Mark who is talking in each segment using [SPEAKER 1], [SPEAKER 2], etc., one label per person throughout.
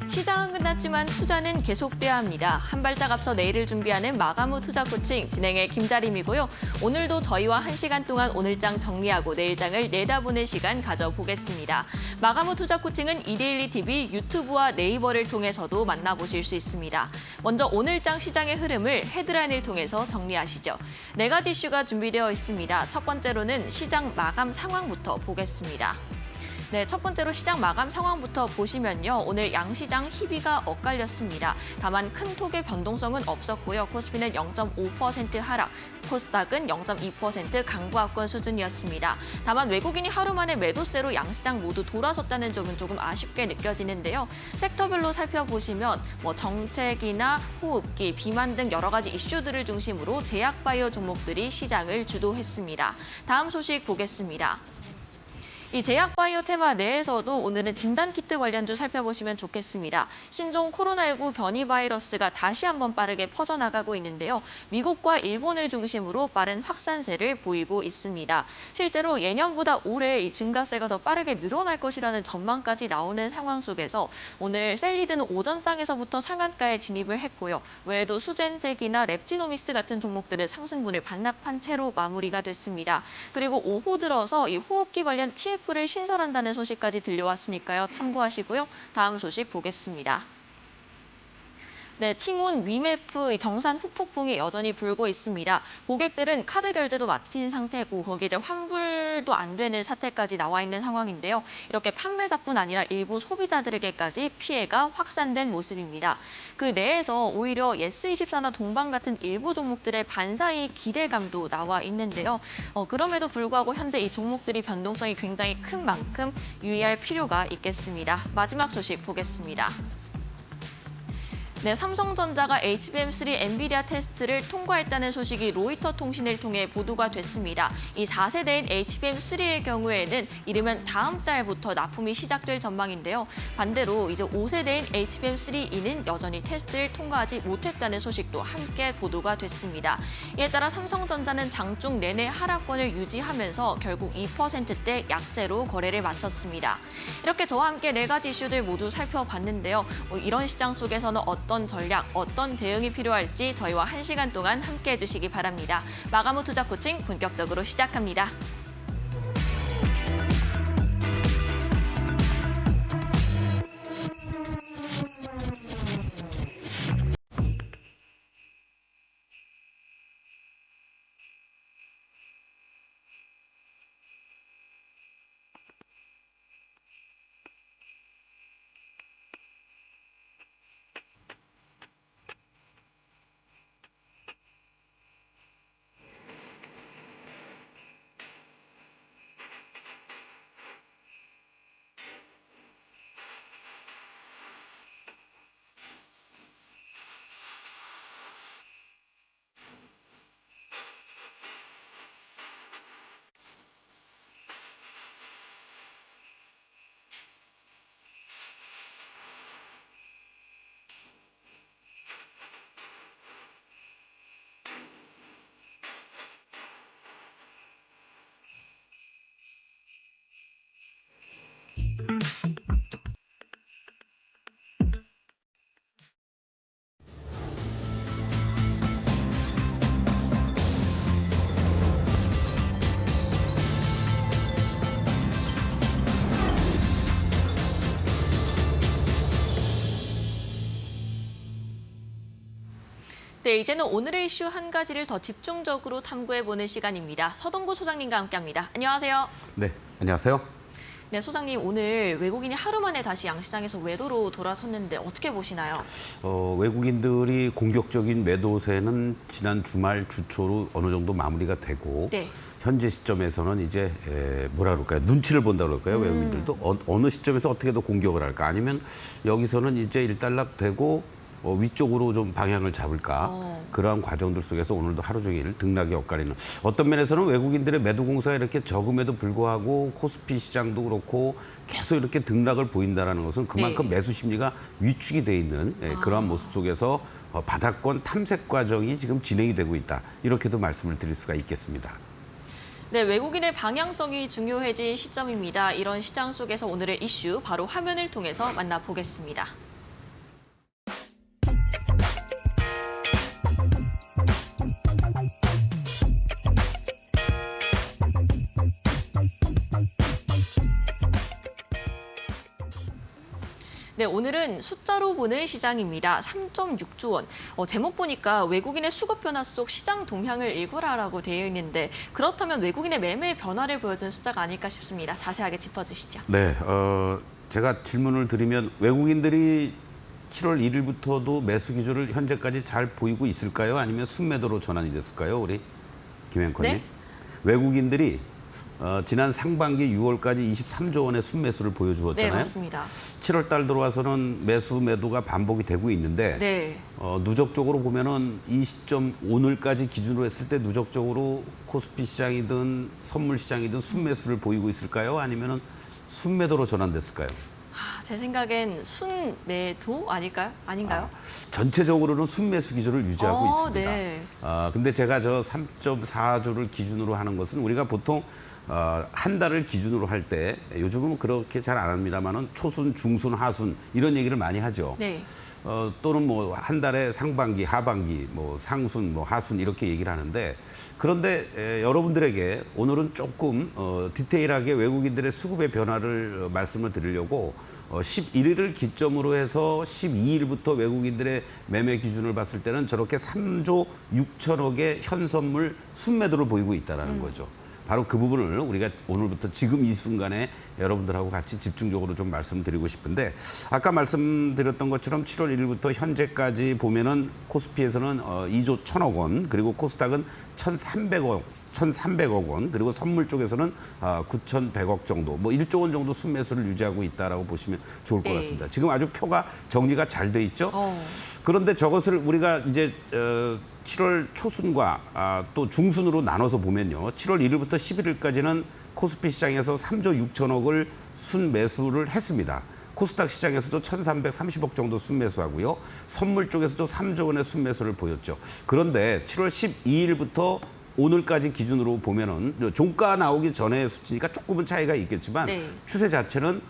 [SPEAKER 1] 시장은 끝났지만 투자는 계속돼야 합니다. 한 발짝 앞서 내일을 준비하는 마감 후 투자 코칭 진행의 김자림이고요. 오늘도 저희와 1시간 동안 오늘장 정리하고 내일장을 내다보는 시간 가져보겠습니다. 마감 후 투자 코칭은 이데일리 TV, 유튜브와 네이버를 통해서도 만나보실 수 있습니다. 먼저 오늘장 시장의 흐름을 헤드라인을 통해서 정리하시죠. 4가지 이슈가 준비되어 있습니다. 첫 번째로는 시장 마감 상황부터 보겠습니다. 네, 첫 번째로 시장 마감 상황부터 보시면요. 오늘 양시장 희비가 엇갈렸습니다. 다만 큰 폭의 변동성은 없었고요. 코스피는 0.5% 하락, 코스닥은 0.2% 강보합권 수준이었습니다. 다만 외국인이 하루 만에 매도세로 양시장 모두 돌아섰다는 점은 조금 아쉽게 느껴지는데요. 섹터별로 살펴보시면 정책이나 호흡기, 비만 등 여러 가지 이슈들을 중심으로 제약바이오 종목들이 시장을 주도했습니다. 다음 소식 보겠습니다. 이 제약바이오 테마 내에서도 오늘은 진단키트 관련주 살펴보시면 좋겠습니다. 신종 코로나19 변이 바이러스가 다시 한번 빠르게 퍼져나가고 있는데요. 미국과 일본을 중심으로 빠른 확산세를 보이고 있습니다. 실제로 예년보다 올해 이 증가세가 더 빠르게 늘어날 것이라는 전망까지 나오는 상황 속에서 오늘 셀리드는 오전장에서부터 상한가에 진입을 했고요. 외에도 수젠색이나 랩지노믹스 같은 종목들은 상승분을 반납한 채로 마무리가 됐습니다. 그리고 오후 들어서 이 호흡기 관련 TF를 신설한다는 소식까지 들려왔으니까요. 참고하시고요. 다음 소식 보겠습니다. 네, 팅온 위메프 정산 후폭풍이 여전히 불고 있습니다. 고객들은 카드 결제도 마친 상태고 거기에 이제 환불도 안 되는 사태까지 나와 있는 상황인데요. 이렇게 판매자뿐 아니라 일부 소비자들에게까지 피해가 확산된 모습입니다. 그 내에서 오히려 예스24나 동방 같은 일부 종목들의 반사이익 기대감도 나와 있는데요. 그럼에도 불구하고 현재 이 종목들이 변동성이 굉장히 큰 만큼 유의할 필요가 있겠습니다. 마지막 소식 보겠습니다. 네, 삼성전자가 HBM3 엔비디아 테스트를 통과했다는 소식이 로이터 통신을 통해 보도가 됐습니다. 이 4세대인 HBM3의 경우에는 이르면 다음 달부터 납품이 시작될 전망인데요. 반대로 이제 5세대인 HBM3E는 여전히 테스트를 통과하지 못했다는 소식도 함께 보도가 됐습니다. 이에 따라 삼성전자는 장중 내내 하락권을 유지하면서 결국 2%대 약세로 거래를 마쳤습니다. 이렇게 저와 함께 4가지 이슈들 모두 살펴봤는데요. 이런 시장 속에서는 어떤 전략, 어떤 대응이 필요할지 저희와 1시간 동안 함께해 주시기 바랍니다. 마감 후 투자 코칭 본격적으로 시작합니다. 네, 이제는 오늘의 이슈 한 가지를 더 집중적으로 탐구해보는 시간입니다. 서동구 소장님과 함께합니다. 안녕하세요.
[SPEAKER 2] 네, 안녕하세요.
[SPEAKER 1] 네, 소장님 오늘 외국인이 하루 만에 다시 양시장에서 매도로 돌아섰는데 어떻게 보시나요?
[SPEAKER 2] 외국인들이 공격적인 매도세는 지난 주말 주초로 어느 정도 마무리가 되고
[SPEAKER 1] 네.
[SPEAKER 2] 현재 시점에서는 이제 뭐라 그럴까요? 눈치를 본다 그럴까요? 외국인들도 어느 시점에서 어떻게 더 공격을 할까? 아니면 여기서는 이제 일단락되고 위쪽으로 좀 방향을 잡을까 그러한 과정들 속에서 오늘도 하루 종일 등락이 엇갈리는 어떤 면에서는 외국인들의 매도 공세가 이렇게 적음에도 불구하고 코스피 시장도 그렇고 계속 이렇게 등락을 보인다는 것은 그만큼
[SPEAKER 1] 네.
[SPEAKER 2] 매수 심리가 위축이 돼 있는 그러한 모습 속에서 바닥권 탐색 과정이 지금 진행이 되고 있다. 이렇게도 말씀을 드릴 수가 있겠습니다.
[SPEAKER 1] 네, 외국인의 방향성이 중요해진 시점입니다. 이런 시장 속에서 오늘의 이슈 바로 화면을 통해서 만나보겠습니다. 네, 오늘은 숫자로 보는 시장입니다. 3.6조 원. 제목 보니까 외국인의 수급 변화 속 시장 동향을 읽어라라고 되어 있는데 그렇다면 외국인의 매매 변화를 보여준 숫자가 아닐까 싶습니다. 자세하게 짚어주시죠.
[SPEAKER 2] 네, 제가 질문을 드리면 외국인들이 7월 1일부터도 매수 기조를 현재까지 잘 보이고 있을까요? 아니면 순매도로 전환이 됐을까요? 우리 김 앵커님.
[SPEAKER 1] 네?
[SPEAKER 2] 외국인들이 지난 상반기 6월까지 23조 원의 순매수를 보여주었잖아요.
[SPEAKER 1] 네, 맞습니다.
[SPEAKER 2] 7월 달 들어와서는 매수 매도가 반복이 되고 있는데
[SPEAKER 1] 네.
[SPEAKER 2] 누적적으로 보면은 이 시점 오늘까지 기준으로 했을 때 누적적으로 코스피 시장이든 선물 시장이든 순매수를 보이고 있을까요? 아니면은 순매도로 전환됐을까요?
[SPEAKER 1] 제 생각엔 순매도 아닌가요?
[SPEAKER 2] 전체적으로는 순매수 기조를 유지하고 있습니다.
[SPEAKER 1] 네.
[SPEAKER 2] 근데 제가 저 3.4조를 기준으로 하는 것은 우리가 보통 한 달을 기준으로 할 때 요즘은 그렇게 잘 안 합니다만은 초순, 중순, 하순 이런 얘기를 많이 하죠.
[SPEAKER 1] 네.
[SPEAKER 2] 또는 뭐 한 달에 상반기, 하반기, 뭐 상순, 뭐 하순 이렇게 얘기를 하는데 그런데 여러분들에게 오늘은 조금 디테일하게 외국인들의 수급의 변화를 말씀을 드리려고 11일을 기점으로 해서 12일부터 외국인들의 매매 기준을 봤을 때는 저렇게 3조 6천억의 현선물 순매도를 보이고 있다는 거죠. 바로 그 부분을 우리가 오늘부터 지금 이 순간에 여러분들하고 같이 집중적으로 좀 말씀드리고 싶은데 아까 말씀드렸던 것처럼 7월 1일부터 현재까지 보면은 코스피에서는 2조 1천억 원 그리고 코스닥은 1,300억 원 그리고 선물 쪽에서는 9,100억 정도 뭐 1조 원 정도 순매수를 유지하고 있다라고 보시면 좋을 것
[SPEAKER 1] 네.
[SPEAKER 2] 같습니다. 지금 아주 표가 정리가 잘 돼 있죠. 그런데 저것을 우리가 이제 7월 초순과 또 중순으로 나눠서 보면요. 7월 1일부터 11일까지는 코스피 시장에서 3조 6천억을 순매수를 했습니다. 코스닥 시장에서도 1,330억 정도 순매수하고요. 선물 쪽에서도 3조 원의 순매수를 보였죠. 그런데 7월 12일부터 오늘까지 기준으로 보면은 종가 나오기 전의 수치니까 조금은 차이가 있겠지만
[SPEAKER 1] 네.
[SPEAKER 2] 추세 자체는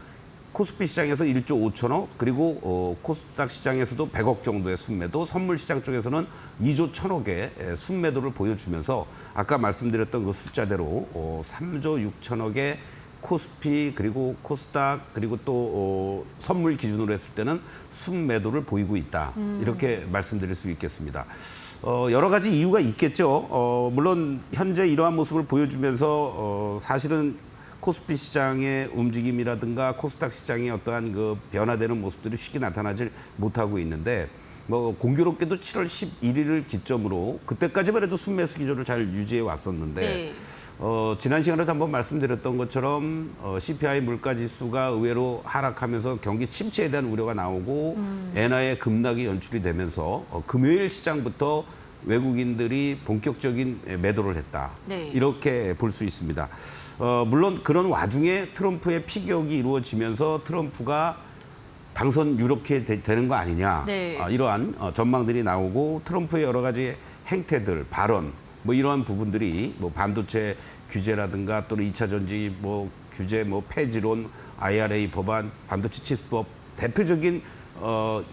[SPEAKER 2] 코스피 시장에서 1조 5천억 그리고 코스닥 시장에서도 100억 정도의 순매도 선물 시장 쪽에서는 2조 1천억의 순매도를 보여주면서 아까 말씀드렸던 그 숫자대로 3조 6천억의 코스피 그리고 코스닥 그리고 또 선물 기준으로 했을 때는 순매도를 보이고 있다. 이렇게 말씀드릴 수 있겠습니다. 여러 가지 이유가 있겠죠. 물론 현재 이러한 모습을 보여주면서 사실은 코스피 시장의 움직임이라든가 코스닥 시장의 어떠한 그 변화되는 모습들이 쉽게 나타나질 못하고 있는데 뭐 공교롭게도 7월 11일을 기점으로 그때까지만 해도 순매수 기조를 잘 유지해 왔었는데
[SPEAKER 1] 네.
[SPEAKER 2] 지난 시간에도 한번 말씀드렸던 것처럼 CPI 물가지수가 의외로 하락하면서 경기 침체에 대한 우려가 나오고 엔화의 급락이 연출이 되면서 금요일 시장부터 외국인들이 본격적인 매도를 했다.
[SPEAKER 1] 네.
[SPEAKER 2] 이렇게 볼 수 있습니다. 물론 그런 와중에 트럼프의 피격이 이루어지면서 트럼프가 당선 이렇게 되는 거 아니냐.
[SPEAKER 1] 네.
[SPEAKER 2] 이러한 전망들이 나오고 트럼프의 여러 가지 행태들, 발언 뭐 이러한 부분들이 뭐 반도체 규제라든가 또는 2차 전지 뭐 규제 뭐 폐지론, IRA 법안, 반도체 칩법 대표적인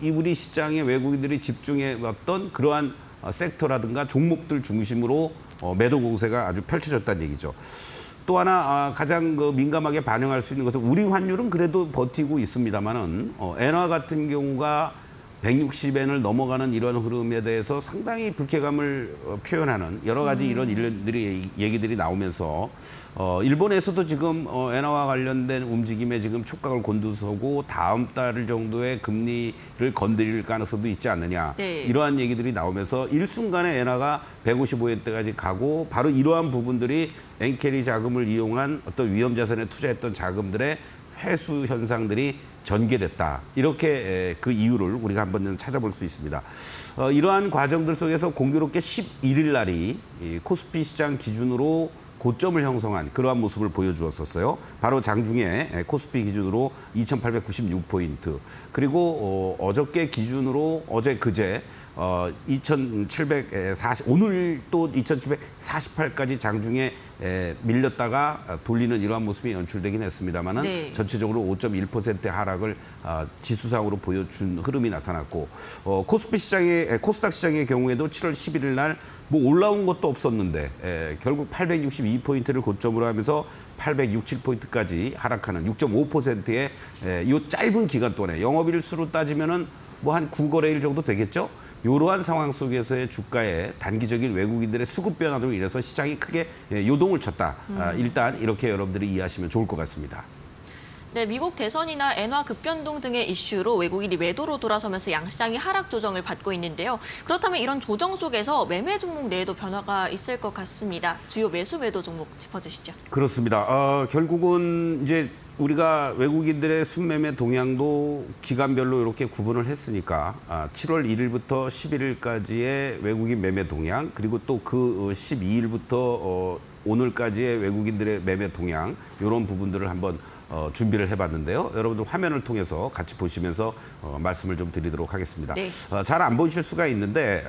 [SPEAKER 2] 이 우리 시장에 외국인들이 집중해 왔던 그러한 섹터라든가 종목들 중심으로 매도 공세가 아주 펼쳐졌다는 얘기죠. 또 하나 가장 민감하게 반영할 수 있는 것은 우리 환율은 그래도 버티고 있습니다만은 엔화 같은 경우가 160엔을 넘어가는 이런 흐름에 대해서 상당히 불쾌감을 표현하는 여러 가지 이런 일들이 얘기들이 나오면서 일본에서도 지금 엔화와 관련된 움직임에 지금 촉각을 곤두서고 다음 달 정도의 금리를 건드릴 가능성도 있지 않느냐.
[SPEAKER 1] 네.
[SPEAKER 2] 이러한 얘기들이 나오면서 일순간에 엔화가 155엔대까지 가고 바로 이러한 부분들이 엔캐리 자금을 이용한 어떤 위험 자산에 투자했던 자금들의 회수 현상들이 전개됐다. 이렇게 그 이유를 우리가 한번 찾아볼 수 있습니다. 이러한 과정들 속에서 공교롭게 11일 날이 이 코스피 시장 기준으로 고점을 형성한 그러한 모습을 보여주었었어요. 바로 장중에 코스피 기준으로 2,896포인트. 그리고 어저께 기준으로 그제 2,740 오늘 또 2,748까지 장중에 밀렸다가 돌리는 이러한 모습이 연출되긴 했습니다만은
[SPEAKER 1] 네.
[SPEAKER 2] 전체적으로 5.1%의 하락을 지수상으로 보여준 흐름이 나타났고 코스피 시장의 코스닥 시장의 경우에도 7월 11일 날 뭐 올라온 것도 없었는데 결국 862포인트를 고점으로 하면서 867포인트까지 하락하는 6.5%의 이 짧은 기간 동안에 영업일수로 따지면은 뭐 한 9거래일 정도 되겠죠. 이러한 상황 속에서의 주가의 단기적인 외국인들의 수급 변화로 인해서 시장이 크게 요동을 쳤다. 일단 이렇게 여러분들이 이해하시면 좋을 것 같습니다.
[SPEAKER 1] 네, 미국 대선이나 엔화 급변동 등의 이슈로 외국인이 매도로 돌아서면서 양시장이 하락 조정을 받고 있는데요. 그렇다면 이런 조정 속에서 매매 종목 내에도 변화가 있을 것 같습니다. 주요 매수 매도 종목 짚어주시죠.
[SPEAKER 2] 그렇습니다. 결국은 이제 우리가 외국인들의 순매매 동향도 기간별로 이렇게 구분을 했으니까 7월 1일부터 11일까지의 외국인 매매 동향 그리고 또 그 12일부터 오늘까지의 외국인들의 매매 동향 이런 부분들을 한번 준비를 해봤는데요. 여러분들 화면을 통해서 같이 보시면서 말씀을 좀 드리도록 하겠습니다.
[SPEAKER 1] 네.
[SPEAKER 2] 잘 안 보이실 수가 있는데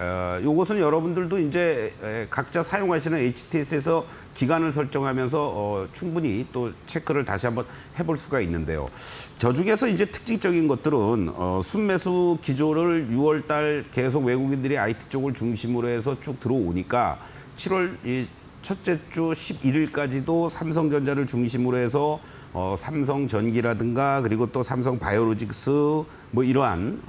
[SPEAKER 2] 이것은 여러분들도 이제 각자 사용하시는 HTS에서 기간을 설정하면서 충분히 또 체크를 다시 한번 해볼 수가 있는데요. 저 중에서 이제 특징적인 것들은 순매수 기조를 6월 달 계속 외국인들이 IT 쪽을 중심으로 해서 쭉 들어오니까 7월 첫째 주 11일까지도 삼성전자를 중심으로 해서 삼성전기라든가 그리고 또 삼성바이오로직스 뭐 이러한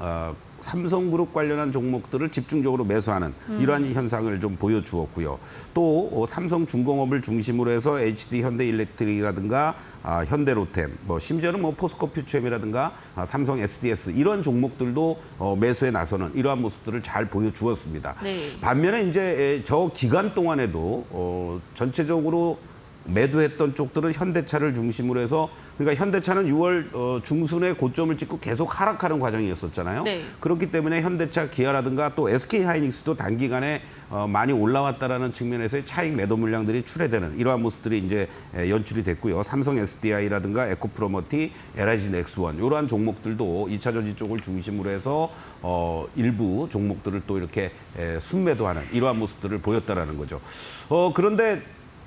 [SPEAKER 2] 삼성그룹 관련한 종목들을 집중적으로 매수하는 이러한 현상을 좀 보여주었고요. 또 삼성중공업을 중심으로 해서 HD 현대일렉트릭이라든가 현대로템, 뭐 심지어는 뭐 포스코퓨처엠이라든가 삼성 SDS 이런 종목들도 매수에 나서는 이러한 모습들을 잘 보여주었습니다.
[SPEAKER 1] 네.
[SPEAKER 2] 반면에 이제 저 기간 동안에도 전체적으로 매도했던 쪽들은 현대차를 중심으로 해서 그러니까 현대차는 6월 중순에 고점을 찍고 계속 하락하는 과정이었었잖아요.
[SPEAKER 1] 네.
[SPEAKER 2] 그렇기 때문에 현대차, 기아라든가 또 SK하이닉스도 단기간에 많이 올라왔다라는 측면에서의 차익 매도 물량들이 출회되는 이러한 모습들이 이제 연출이 됐고요. 삼성 SDI라든가 에코프로머티, LIG 넥스원 이러한 종목들도 2차 전지 쪽을 중심으로 해서 일부 종목들을 또 이렇게 순매도하는 이러한 모습들을 보였다라는 거죠. 그런데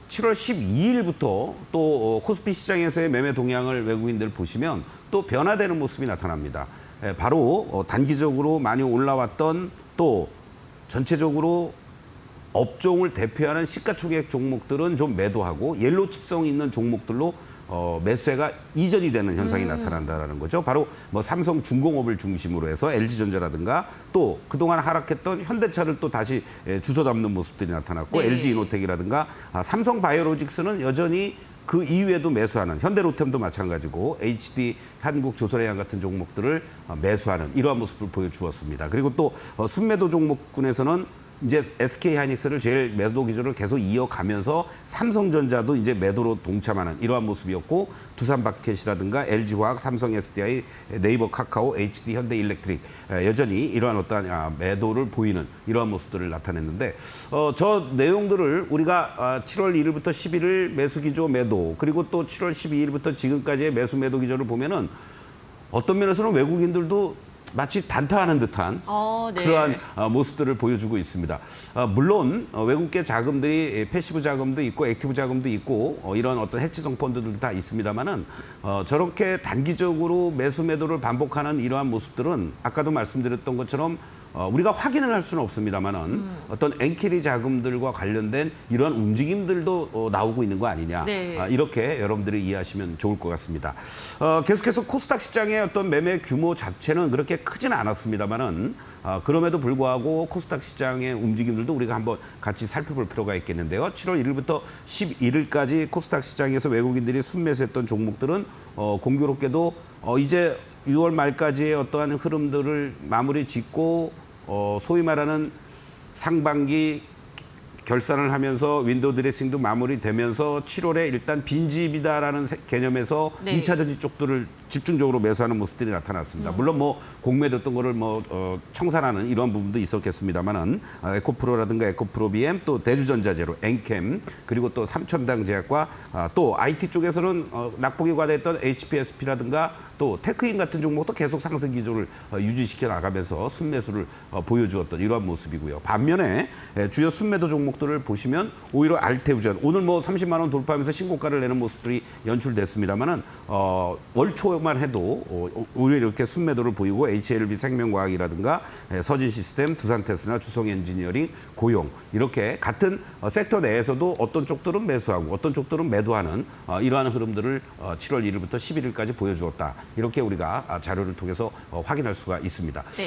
[SPEAKER 2] 7월 12일부터 또 코스피 시장에서의 매매 동향을 외국인들 보시면 또 변화되는 모습이 나타납니다. 바로 단기적으로 많이 올라왔던 또 전체적으로 업종을 대표하는 시가총액 종목들은 좀 매도하고 옐로우 칩성 있는 종목들로 매수세가 이전이 되는 현상이 나타난다는 거죠. 바로 뭐 삼성중공업을 중심으로 해서 LG전자라든가 또 그동안 하락했던 현대차를 또 다시 주워 담는 모습들이 나타났고
[SPEAKER 1] 네.
[SPEAKER 2] LG이노텍이라든가 삼성바이오로직스는 여전히 그 이후에도 매수하는 현대로템도 마찬가지고 HD 한국조선해양 같은 종목들을 매수하는 이러한 모습을 보여주었습니다. 그리고 또 순매도 종목군에서는 이제 SK하이닉스를 제일 매도 기조를 계속 이어가면서 삼성전자도 이제 매도로 동참하는 이러한 모습이었고 두산바켓이라든가 LG화학, 삼성 SDI, 네이버 카카오, HD 현대일렉트릭 여전히 이러한 어떠한 매도를 보이는 이러한 모습들을 나타냈는데 저 내용들을 우리가 7월 1일부터 11일 매수 기조 매도 그리고 또 7월 12일부터 지금까지의 매수 매도 기조를 보면은 어떤 면에서는 외국인들도 마치 단타하는 듯한
[SPEAKER 1] 네.
[SPEAKER 2] 그러한 모습들을 보여주고 있습니다. 물론 외국계 자금들이 패시브 자금도 있고 액티브 자금도 있고 이런 어떤 해치성 펀드들도 다 있습니다만은 저렇게 단기적으로 매수 매도를 반복하는 이러한 모습들은 아까도 말씀드렸던 것처럼 우리가 확인을 할 수는 없습니다만은 어떤 엔캐리 자금들과 관련된 이러한 움직임들도 나오고 있는 거 아니냐.
[SPEAKER 1] 네.
[SPEAKER 2] 이렇게 여러분들이 이해하시면 좋을 것 같습니다. 계속해서 코스닥 시장의 어떤 매매 규모 자체는 그렇게 크지는 않았습니다만은 그럼에도 불구하고 코스닥 시장의 움직임들도 우리가 한번 같이 살펴볼 필요가 있겠는데요. 7월 1일부터 11일까지 코스닥 시장에서 외국인들이 순매수했던 종목들은 공교롭게도 이제 6월 말까지의 어떠한 흐름들을 마무리 짓고 소위 말하는 상반기 결산을 하면서 윈도우 드레싱도 마무리되면서 7월에 일단 빈집이다라는 개념에서
[SPEAKER 1] 네.
[SPEAKER 2] 2차 전지 쪽들을 집중적으로 매수하는 모습들이 나타났습니다. 물론 뭐 공매도했던 거를 뭐 청산하는 이런 부분도 있었겠습니다만은 에코프로라든가 에코프로비엠 또 대주전자재로 엔캠 그리고 또 삼천당제약과 또 IT 쪽에서는 낙폭이 과다했던 HPSP라든가 또 테크인 같은 종목도 계속 상승 기조를 유지시켜 나가면서 순매수를 보여주었던 이러한 모습이고요. 반면에 주요 순매도 종목들을 보시면 오히려 알테우전 오늘 뭐 30만 원 돌파하면서 신고가를 내는 모습들이 연출됐습니다만은 월 초만 해도 오히려 이렇게 순매도를 보이고 HLB 생명과학이라든가 서진시스템, 두산테스나 주성엔지니어링, 고용 이렇게 같은 섹터 내에서도 어떤 쪽들은 매수하고 어떤 쪽들은 매도하는 이러한 흐름들을 7월 1일부터 11일까지 보여주었다. 이렇게 우리가 자료를 통해서 확인할 수가 있습니다.
[SPEAKER 1] 네.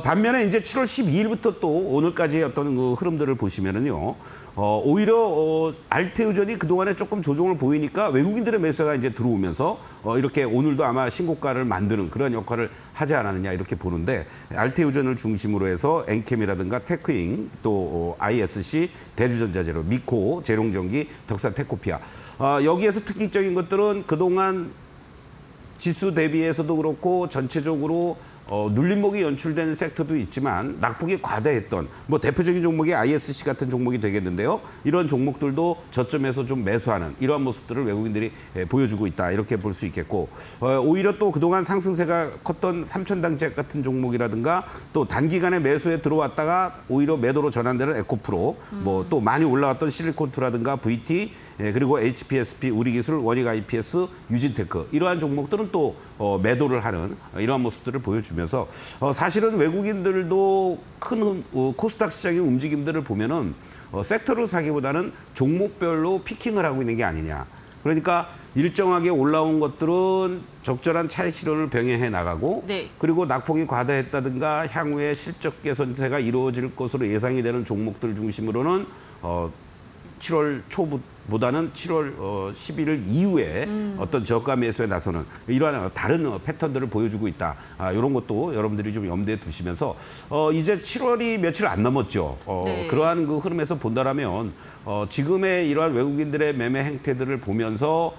[SPEAKER 2] 반면에 이제 7월 12일부터 또 오늘까지의 어떤 그 흐름들을 보시면은요. 오히려 알테우전이 그동안에 조금 조정을 보이니까 외국인들의 매수가 이제 들어오면서 이렇게 오늘도 아마 신고가를 만드는 그런 역할을 하지 않았느냐 이렇게 보는데 알테우전을 중심으로 해서 엔캠이라든가 테크잉 또 ISC, 대주전자재료, 미코, 재롱전기, 덕산 테코피아 여기에서 특징적인 것들은 그동안 지수 대비해서도 그렇고 전체적으로 눌림목이 연출된 섹터도 있지만 낙폭이 과다했던 뭐 대표적인 종목이 ISC 같은 종목이 되겠는데요. 이런 종목들도 저점에서 좀 매수하는 이러한 모습들을 외국인들이 보여주고 있다. 이렇게 볼 수 있겠고 오히려 또 그동안 상승세가 컸던 삼천당제 같은 종목이라든가 또 단기간에 매수에 들어왔다가 오히려 매도로 전환되는 에코프로 뭐 또 많이 올라왔던 실리콘투라든가 VT 그리고 HPSP, 우리기술, 원익 IPS, 유진테크 이러한 종목들은 또 매도를 하는 이러한 모습들을 보여주면서 사실은 외국인들도 큰 코스닥 시장의 움직임들을 보면은 섹터를 사기보다는 종목별로 피킹을 하고 있는 게 아니냐. 그러니까 일정하게 올라온 것들은 적절한 차익 실현을 병행해 나가고
[SPEAKER 1] 네.
[SPEAKER 2] 그리고 낙폭이 과다했다든가 향후에 실적 개선세가 이루어질 것으로 예상이 되는 종목들 중심으로는 7월 초보다는 7월 11일 이후에 어떤 저가 매수에 나서는 이러한 다른 패턴들을 보여주고 있다. 이런 것도 여러분들이 좀 염두에 두시면서 이제 7월이 며칠 안 남았죠.
[SPEAKER 1] 네.
[SPEAKER 2] 그러한 그 흐름에서 본다라면 지금의 이러한 외국인들의 매매 행태들을 보면서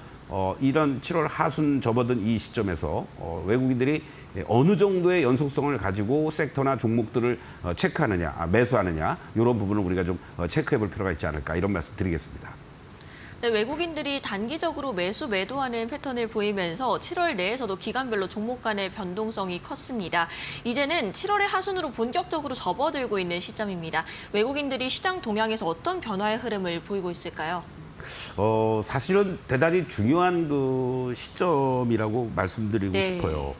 [SPEAKER 2] 이런 7월 하순 접어든 이 시점에서 외국인들이 어느 정도의 연속성을 가지고 섹터나 종목들을 체크하느냐, 매수하느냐 이런 부분을 우리가 좀 체크해 볼 필요가 있지 않을까 이런 말씀 드리겠습니다.
[SPEAKER 1] 네, 외국인들이 단기적으로 매수, 매도하는 패턴을 보이면서 7월 내에서도 기간별로 종목 간의 변동성이 컸습니다. 이제는 7월의 하순으로 본격적으로 접어들고 있는 시점입니다. 외국인들이 시장 동향에서 어떤 변화의 흐름을 보이고 있을까요?
[SPEAKER 2] 사실은 대단히 중요한 그 시점이라고 말씀드리고
[SPEAKER 1] 네.
[SPEAKER 2] 싶어요.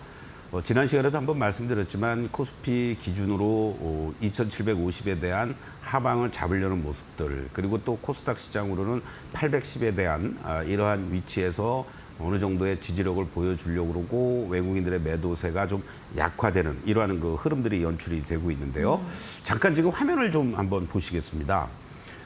[SPEAKER 2] 지난 시간에도 한번 말씀드렸지만 코스피 기준으로 2,750에 대한 하방을 잡으려는 모습들 그리고 또 코스닥 시장으로는 810에 대한 이러한 위치에서 어느 정도의 지지력을 보여주려고 그러고 외국인들의 매도세가 좀 약화되는 이러한 그 흐름들이 연출이 되고 있는데요. 잠깐 지금 화면을 좀 한번 보시겠습니다.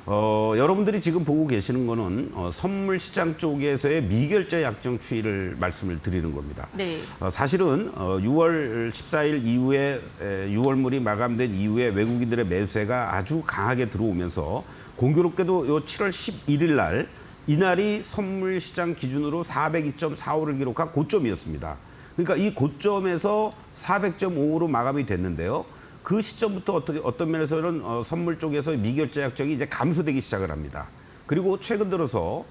[SPEAKER 2] 여러분들이 지금 보고 계시는 거는 선물 시장 쪽에서의 미결제 약정 추이를 말씀을 드리는 겁니다.
[SPEAKER 1] 네.
[SPEAKER 2] 사실은 6월 14일 이후에 6월물이 마감된 이후에 외국인들의 매수세가 아주 강하게 들어오면서 공교롭게도 요 7월 11일 날 이날이 선물 시장 기준으로 402.45를 기록한 고점이었습니다. 그러니까 이 고점에서 400.5로 마감이 됐는데요. 그 시점부터 어떤 면에서는 선물 쪽에서 미결제 약정이 이제 감소되기 시작을 합니다. 그리고 최근 들어서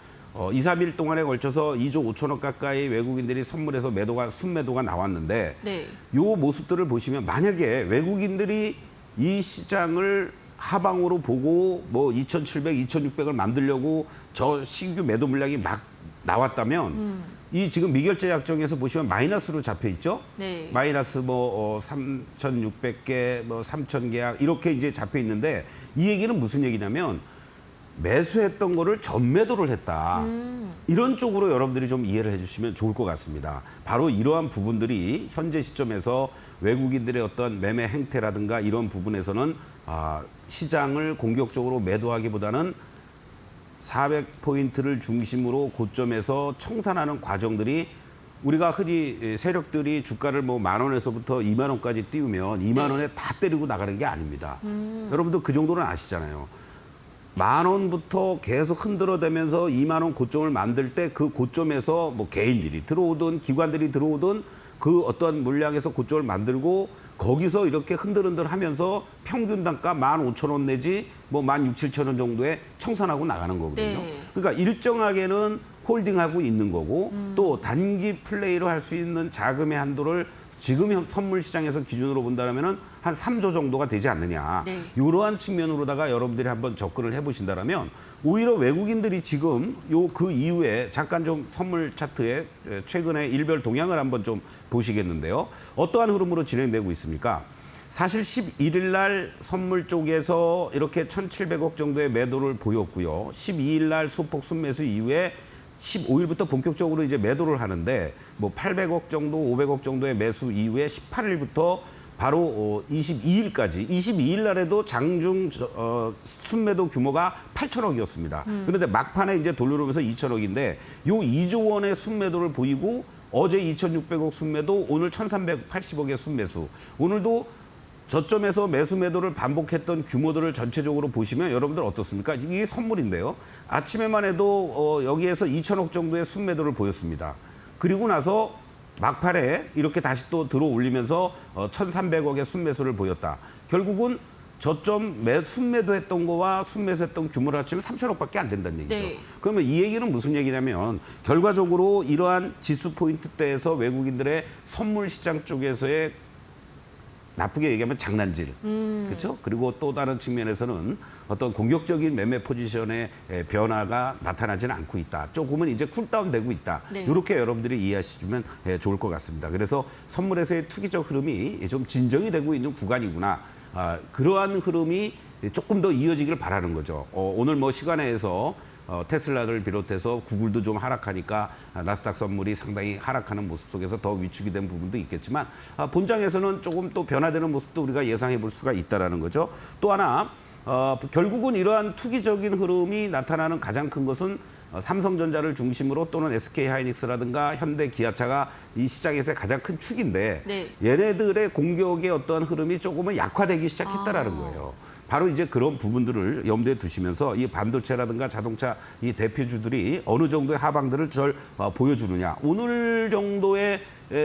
[SPEAKER 2] 2, 3일 동안에 걸쳐서 2조 5천억 가까이 외국인들이 선물에서 순매도가 나왔는데
[SPEAKER 1] 네.
[SPEAKER 2] 이 모습들을 보시면 만약에 외국인들이 이 시장을 하방으로 보고 뭐 2,700, 2,600을 만들려고 저 신규 매도 물량이 막 나왔다면 이 지금 미결제 약정에서 보시면 마이너스로 잡혀 있죠.
[SPEAKER 1] 네.
[SPEAKER 2] 마이너스 뭐 3,600개, 뭐 3,000계약 이렇게 이제 잡혀 있는데 이 얘기는 무슨 얘기냐면 매수했던 거를 전매도를 했다. 이런 쪽으로 여러분들이 좀 이해를 해주시면 좋을 것 같습니다. 바로 이러한 부분들이 현재 시점에서 외국인들의 어떤 매매 행태라든가 이런 부분에서는 시장을 공격적으로 매도하기보다는 400포인트를 중심으로 고점에서 청산하는 과정들이 우리가 흔히 세력들이 주가를 뭐 10,000원에서부터 20,000원까지 띄우면 20,000원에 다 때리고 나가는 게 아닙니다. 여러분도 그 정도는 아시잖아요. 10,000원부터 계속 흔들어대면서 20,000원 고점을 만들 때 그 고점에서 뭐 개인들이 들어오든 기관들이 들어오든 그 어떤 물량에서 고점을 만들고 거기서 이렇게 흔들흔들 하면서 평균 단가 15,000원 내지 뭐 16,000, 17,000원 정도에 청산하고 나가는 거거든요.
[SPEAKER 1] 네.
[SPEAKER 2] 그러니까 일정하게는 홀딩하고 있는 거고 또 단기 플레이로 할 수 있는 자금의 한도를 지금 선물 시장에서 기준으로 본다면은 한 3조 정도가 되지 않느냐.
[SPEAKER 1] 네.
[SPEAKER 2] 이러한 측면으로다가 여러분들이 한번 접근을 해보신다면 오히려 외국인들이 지금 그 이후에 잠깐 좀 선물 차트에 최근에 일별 동향을 한번 좀 보시겠는데요. 어떠한 흐름으로 진행되고 있습니까? 사실 11일 날 선물 쪽에서 이렇게 1,700억 정도의 매도를 보였고요. 12일 날 소폭 순매수 이후에 15일부터 본격적으로 이제 매도를 하는데 뭐 800억 정도, 500억 정도의 매수 이후에 18일부터 바로 22일까지 22일 날에도 장중 순매도 규모가 8천억이었습니다. 그런데 막판에 이제 돌려오면서 2천억인데 요 2조 원의 순매도를 보이고 어제 2,600억 순매도, 오늘 1,380억의 순매수. 오늘도 저점에서 매수 매도를 반복했던 규모들을 전체적으로 보시면 여러분들 어떻습니까? 이게 선물인데요. 아침에만 해도 여기에서 2천억 정도의 순매도를 보였습니다. 그리고 나서 막판에 이렇게 다시 또 들어올리면서 1,300억의 순매수를 보였다. 결국은 저점 순매도했던 거와 순매수했던 규모를 합치면 3천억밖에 안 된다는 얘기죠.
[SPEAKER 1] 네.
[SPEAKER 2] 그러면 이 얘기는 무슨 얘기냐면 결과적으로 이러한 지수 포인트대에서 외국인들의 선물 시장 쪽에서의 나쁘게 얘기하면 장난질, 그렇죠? 그리고 또 다른 측면에서는 어떤 공격적인 매매 포지션의 변화가 나타나지는 않고 있다. 조금은 이제 쿨다운되고 있다.
[SPEAKER 1] 네.
[SPEAKER 2] 이렇게 여러분들이 이해하시면 좋을 것 같습니다. 그래서 선물에서의 투기적 흐름이 좀 진정이 되고 있는 구간이구나. 그러한 흐름이 조금 더 이어지길 바라는 거죠. 오늘 뭐 시간에서 테슬라를 비롯해서 구글도 좀 하락하니까 나스닥 선물이 상당히 하락하는 모습 속에서 더 위축이 된 부분도 있겠지만 본장에서는 조금 또 변화되는 모습도 우리가 예상해 볼 수가 있다라는 거죠. 또 하나 결국은 이러한 투기적인 흐름이 나타나는 가장 큰 것은 삼성전자를 중심으로 또는 SK하이닉스라든가 현대 기아차가 이 시장에서의 가장 큰 축인데
[SPEAKER 1] 네.
[SPEAKER 2] 얘네들의 공격의 어떤 흐름이 조금은 약화되기 시작했다라는 거예요. 바로 이제 그런 부분들을 염두에 두시면서 이 반도체라든가 자동차 이 대표주들이 어느 정도의 하방들을 보여주느냐. 오늘 정도의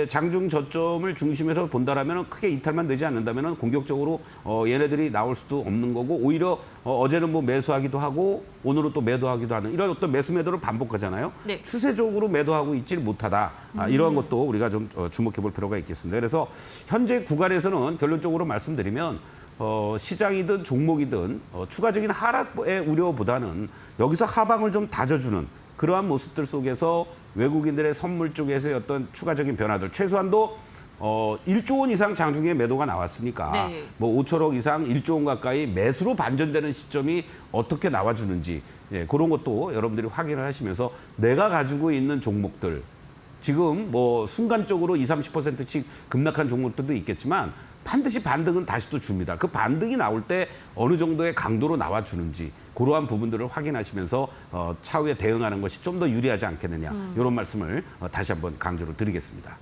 [SPEAKER 2] 장중 저점을 중심에서 본다라면 크게 이탈만 되지 않는다면 공격적으로 얘네들이 나올 수도 없는 거고 오히려 어제는 뭐 매수하기도 하고 오늘은 또 매도하기도 하는 이런 어떤 매수 매도를 반복하잖아요.
[SPEAKER 1] 네.
[SPEAKER 2] 추세적으로 매도하고 있질 못하다. 이러한 것도 우리가 좀 주목해 볼 필요가 있겠습니다. 그래서 현재 구간에서는 결론적으로 말씀드리면 시장이든 종목이든 추가적인 하락의 우려보다는 여기서 하방을 좀 다져주는 그러한 모습들 속에서 외국인들의 선물 쪽에서의 어떤 추가적인 변화들 최소한도 1조 원 이상 장중에 매도가 나왔으니까
[SPEAKER 1] 네.
[SPEAKER 2] 뭐 5천억 이상 1조 원 가까이 매수로 반전되는 시점이 어떻게 나와주는지 그런 것도 여러분들이 확인을 하시면서 내가 가지고 있는 종목들 지금 뭐 순간적으로 20, 30%씩 급락한 종목들도 있겠지만 반드시 반등은 다시 또 줍니다. 그 반등이 나올 때 어느 정도의 강도로 나와주는지 그러한 부분들을 확인하시면서 차후에 대응하는 것이 좀 더 유리하지 않겠느냐 이런 말씀을 다시 한번 강조를 드리겠습니다.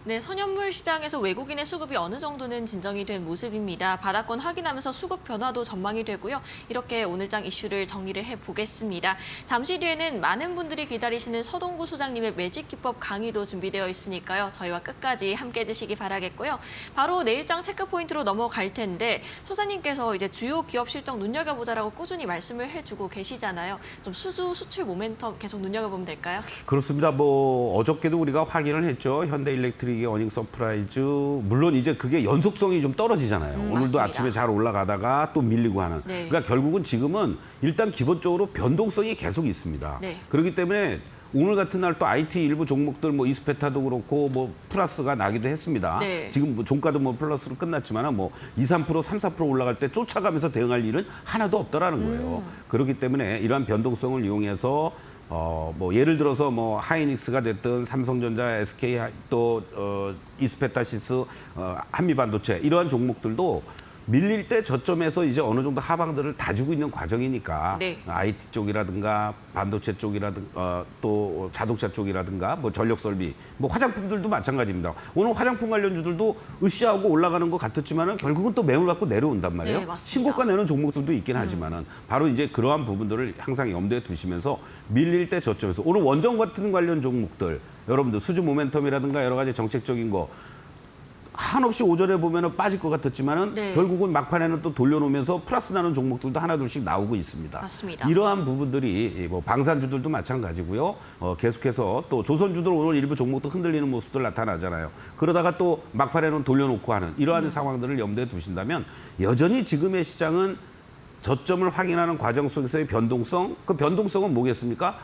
[SPEAKER 1] 네, 선현물 시장에서 외국인의 수급이 어느 정도는 진정이 된 모습입니다. 바닥권 확인하면서 수급 변화도 전망이 되고요. 이렇게 오늘장 이슈를 정리를 해보겠습니다. 잠시 뒤에는 많은 분들이 기다리시는 서동구 소장님의 매직 기법 강의도 준비되어 있으니까요. 저희와 끝까지 함께 해주시기 바라겠고요. 바로 내일장 체크 포인트로 넘어갈 텐데 소장님께서 이제 주요 기업 실적 눈여겨보자라고 꾸준히 말씀을 해주고 계시잖아요. 좀 수출 모멘텀 계속 눈여겨보면 될까요?
[SPEAKER 2] 그렇습니다. 뭐 어저께도 우리가 확인을 했죠. 현대일렉트릭의 어닝 서프라이즈 물론 이제 그게 연속성이 좀 떨어지잖아요. 오늘도
[SPEAKER 1] 맞습니다.
[SPEAKER 2] 아침에 잘 올라가다가 또 밀리고 하는.
[SPEAKER 1] 네.
[SPEAKER 2] 그러니까 결국은 지금은 일단 기본적으로 변동성이 계속 있습니다.
[SPEAKER 1] 네.
[SPEAKER 2] 그렇기 때문에 오늘 같은 날 또 IT 일부 종목들 뭐 이스페타도 그렇고 뭐 플러스가 나기도 했습니다.
[SPEAKER 1] 네.
[SPEAKER 2] 지금 뭐 종가도 뭐 플러스로 끝났지만 뭐 2, 3%, 3, 4% 올라갈 때 쫓아가면서 대응할 일은 하나도 없더라는 거예요. 그렇기 때문에 이러한 변동성을 이용해서 뭐 예를 들어서 뭐 하이닉스가 됐든 삼성전자, SK 또 이스페타시스, 한미반도체 이러한 종목들도 밀릴 때 저점에서 이제 어느 정도 하방들을 다지고 있는 과정이니까
[SPEAKER 1] 네.
[SPEAKER 2] IT 쪽이라든가 반도체 쪽이라든가 또 자동차 쪽이라든가 뭐 전력 설비, 뭐 화장품들도 마찬가지입니다. 오늘 화장품 관련주들도 으쌰하고 올라가는 것 같았지만은 결국은 또 매물 갖고 내려온단 말이에요.
[SPEAKER 1] 네, 맞습니다.
[SPEAKER 2] 신고가 내는 종목들도 있긴 하지만은 바로 이제 그러한 부분들을 항상 염두에 두시면서 밀릴 때 저점에서 오늘 원전 같은 관련 종목들 여러분들 수주 모멘텀이라든가 여러 가지 정책적인 거 한없이 오전에 보면은 빠질 것 같았지만은
[SPEAKER 1] 네.
[SPEAKER 2] 결국은 막판에는 또 돌려놓으면서 플러스 나는 종목들도 하나둘씩 나오고 있습니다.
[SPEAKER 1] 맞습니다.
[SPEAKER 2] 이러한 부분들이 뭐 방산주들도 마찬가지고요. 계속해서 또 조선주들 오늘 일부 종목도 흔들리는 모습들 나타나잖아요. 그러다가 또 막판에는 돌려놓고 하는 이러한 상황들을 염두에 두신다면 여전히 지금의 시장은 저점을 확인하는 과정 속에서의 변동성, 그 변동성은 뭐겠습니까?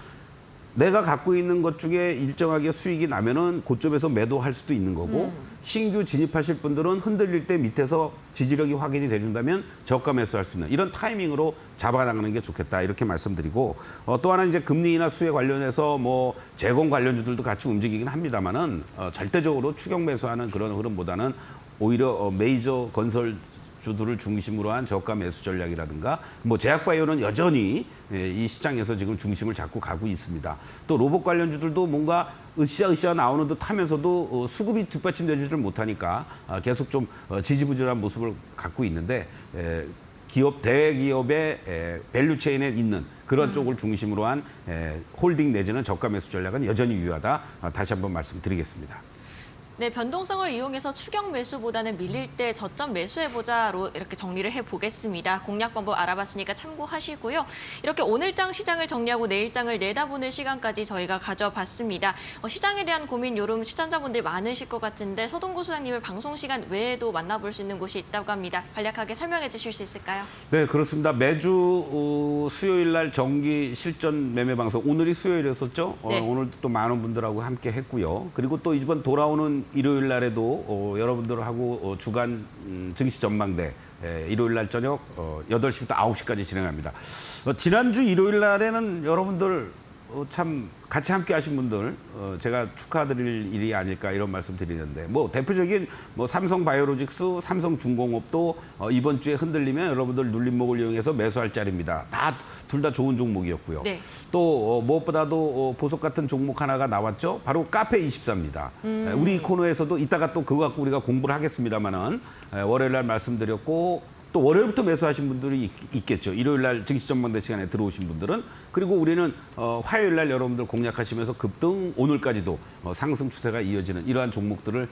[SPEAKER 2] 내가 갖고 있는 것 중에 일정하게 수익이 나면은 고점에서 매도할 수도 있는 거고 신규 진입하실 분들은 흔들릴 때 밑에서 지지력이 확인이 돼준다면 저가 매수할 수 있는 이런 타이밍으로 잡아나가는 게 좋겠다 이렇게 말씀드리고 또 하나 이제 금리나 수혜 관련해서 뭐 재건 관련주들도 같이 움직이긴 합니다만은 절대적으로 추격 매수하는 그런 흐름보다는 오히려 메이저 건설 주들을 중심으로 한 저가 매수 전략이라든가 뭐 제약바이오는 여전히 이 시장에서 지금 중심을 잡고 가고 있습니다. 또 로봇 관련주들도 뭔가 으쌰으쌰 나오는 듯 하면서도 수급이 뒷받침되지를 못하니까 계속 좀 지지부진한 모습을 갖고 있는데 대기업의 밸류체인에 있는 그런 쪽을 중심으로 한 홀딩 내지는 저가 매수 전략은 여전히 유효하다. 다시 한번 말씀드리겠습니다.
[SPEAKER 1] 네, 변동성을 이용해서 추격 매수보다는 밀릴 때 저점 매수해보자로 이렇게 정리를 해보겠습니다. 공략 방법 알아봤으니까 참고하시고요. 이렇게 오늘장 시장을 정리하고 내일장을 내다보는 시간까지 저희가 가져봤습니다. 시장에 대한 고민 요즘 시청자분들 많으실 것 같은데 서동구 소장님을 방송 시간 외에도 만나볼 수 있는 곳이 있다고 합니다. 간략하게 설명해 주실 수 있을까요?
[SPEAKER 2] 네, 그렇습니다. 매주 수요일 날 정기 실전 매매 방송, 오늘이 수요일이었었죠?
[SPEAKER 1] 네.
[SPEAKER 2] 오늘도 또 많은 분들하고 함께 했고요. 그리고 또 이번 돌아오는 일요일 날에도 여러분들하고 주간 증시 전망대 일요일 날 저녁 8시부터 9시까지 진행합니다. 지난주 일요일 날에는 여러분들 참 같이 함께 하신 분들 제가 축하드릴 일이 아닐까 이런 말씀 드리는데 뭐 대표적인 뭐 삼성바이오로직스, 삼성중공업도 이번 주에 흔들리면 여러분들 눌림목을 이용해서 매수할 자리입니다. 둘 다 좋은 종목이었고요.
[SPEAKER 1] 네.
[SPEAKER 2] 또 무엇보다도 보석 같은 종목 하나가 나왔죠. 바로 카페24입니다. 우리 코너에서도 이따가 또 그거 갖고 우리가 공부를 하겠습니다만은 월요일 날 말씀드렸고 또 월요일부터 매수하신 분들이 있겠죠. 일요일 날 증시 전망대 시간에 들어오신 분들은. 그리고 우리는 화요일 날 여러분들 공략하시면서 급등 오늘까지도 상승 추세가 이어지는 이러한 종목들을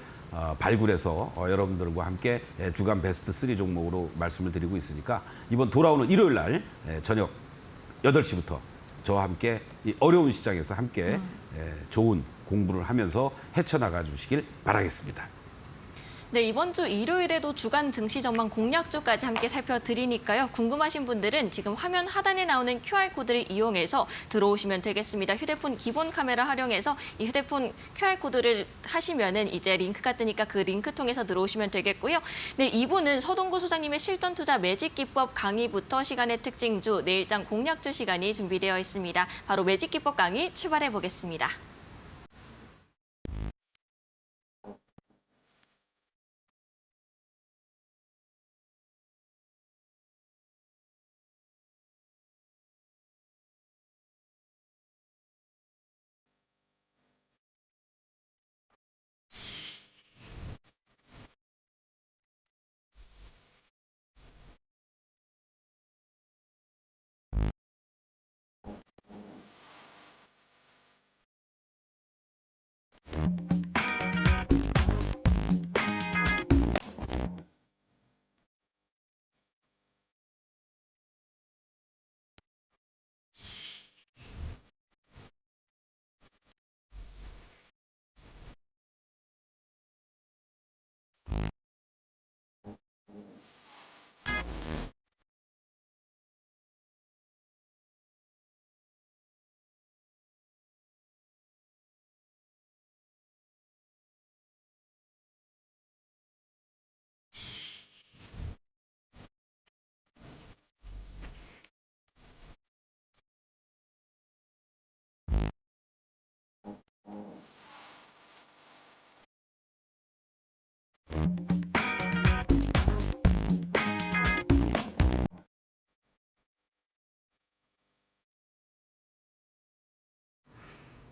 [SPEAKER 2] 발굴해서 여러분들과 함께 주간 베스트 3 종목으로 말씀을 드리고 있으니까 이번 돌아오는 일요일 날 저녁 8시부터 저와 함께 이 어려운 시장에서 함께 좋은 공부를 하면서 헤쳐나가 주시길 바라겠습니다.
[SPEAKER 1] 네, 이번 주 일요일에도 주간 증시 전망 공략주까지 함께 살펴드리니까요. 궁금하신 분들은 지금 화면 하단에 나오는 QR코드를 이용해서 들어오시면 되겠습니다. 휴대폰 기본 카메라 활용해서 이 휴대폰 QR코드를 하시면은 이제 링크가 뜨니까 그 링크 통해서 들어오시면 되겠고요. 네, 2부는 서동구 소장님의 실전 투자 매직 기법 강의부터 시간의 특징주, 내일장 공략주 시간이 준비되어 있습니다. 바로 매직 기법 강의 출발해 보겠습니다.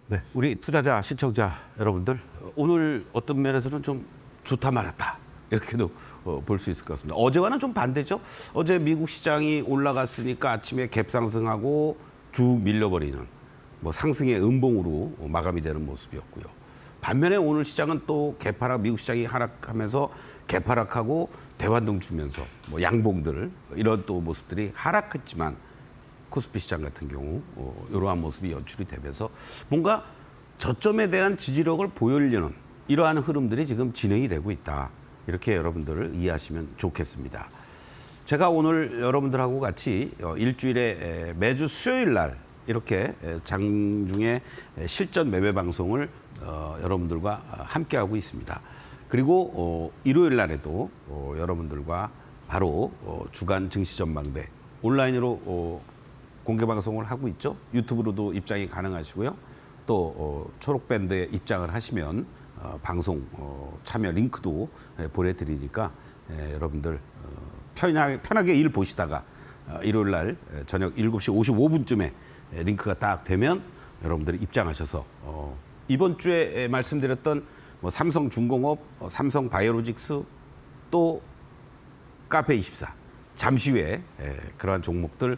[SPEAKER 2] 네, 우리 투자자, 시청자 여러분들 오늘 어떤 면에서는 좀 좋다 말았다 이렇게도 볼 수 있을 것 같습니다. 어제와는 좀 반대죠. 어제 미국 시장이 올라갔으니까 아침에 갭 상승하고 쭉 밀려버리는 뭐 상승의 음봉으로 마감이 되는 모습이었고요. 반면에 오늘 시장은 또 개파락, 미국 시장이 하락하면서 개파락하고 대환동 주면서 뭐 양봉들 이런 또 모습들이 하락했지만 코스피 시장 같은 경우 이러한 모습이 연출이 되면서 뭔가 저점에 대한 지지력을 보여주려는 이러한 흐름들이 지금 진행이 되고 있다. 이렇게 여러분들을 이해하시면 좋겠습니다. 제가 오늘 여러분들하고 같이 일주일에 매주 수요일 날 이렇게 장중에 실전 매매 방송을 여러분들과 함께하고 있습니다. 그리고 일요일 날에도 여러분들과 바로 주간 증시 전망대 온라인으로 공개 방송을 하고 있죠. 유튜브로도 입장이 가능하시고요. 또 초록밴드에 입장을 하시면 방송 참여 링크도 보내드리니까 여러분들 편하게 일 보시다가 일요일 날 저녁 7시 55분쯤에 링크가 딱 되면 여러분들이 입장하셔서 이번 주에 말씀드렸던 뭐 삼성중공업, 삼성바이오로직스 또 카페24 잠시 후에 그러한 종목들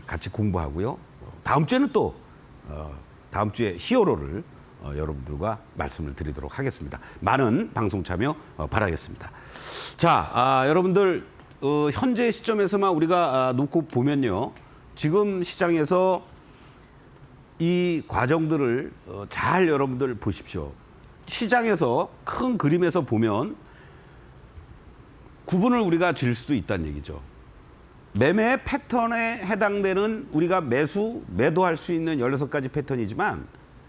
[SPEAKER 2] 같이 공부하고요. 다음 주에는 또 다음 주에 히어로를 여러분들과 말씀을 드리도록 하겠습니다. 많은 방송 참여 바라겠습니다. 자, 여러분들 현재 시점에서만 우리가 놓고 보면요. 지금 시장에서 이 과정들을 잘 여러분들 보십시오. 시장에서 큰 그림에서 보면 구분을 우리가 지을 수도 있다는 얘기죠. 매매 패턴에 해당되는 우리가 매도할 수 있는 16가지 패턴이지만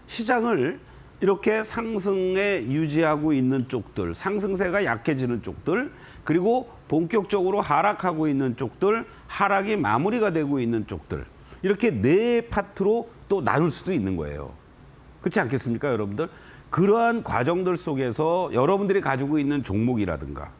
[SPEAKER 2] 시장을 이렇게 상승에 유지하고 있는 쪽들, 상승세가 약해지는 쪽들, 그리고 본격적으로 하락하고 있는 쪽들, 하락이 마무리가 되고 있는 쪽들, 이렇게 네 파트로 또 나눌 수도 있는 거예요. 그렇지 않겠습니까, 여러분들? 그러한 과정들 속에서 여러분들이 가지고 있는 종목이라든가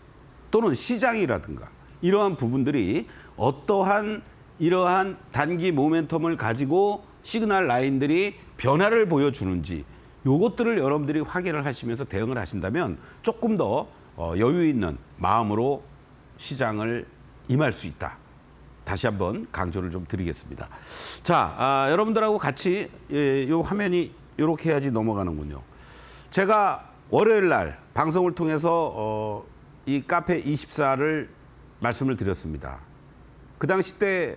[SPEAKER 2] 또는 시장이라든가 이러한 부분들이 어떠한 이러한 단기 모멘텀을 가지고 시그널 라인들이 변화를 보여주는지 요것들을 여러분들이 확인을 하시면서 대응을 하신다면 조금 더 여유 있는 마음으로 시장을 임할 수 있다. 다시 한번 강조를 좀 드리겠습니다. 자, 여러분들하고 같이 요 화면이 이렇게 해야지 넘어가는군요. 제가 월요일 날 방송을 통해서 이 카페 24를 말씀을 드렸습니다. 그 당시 때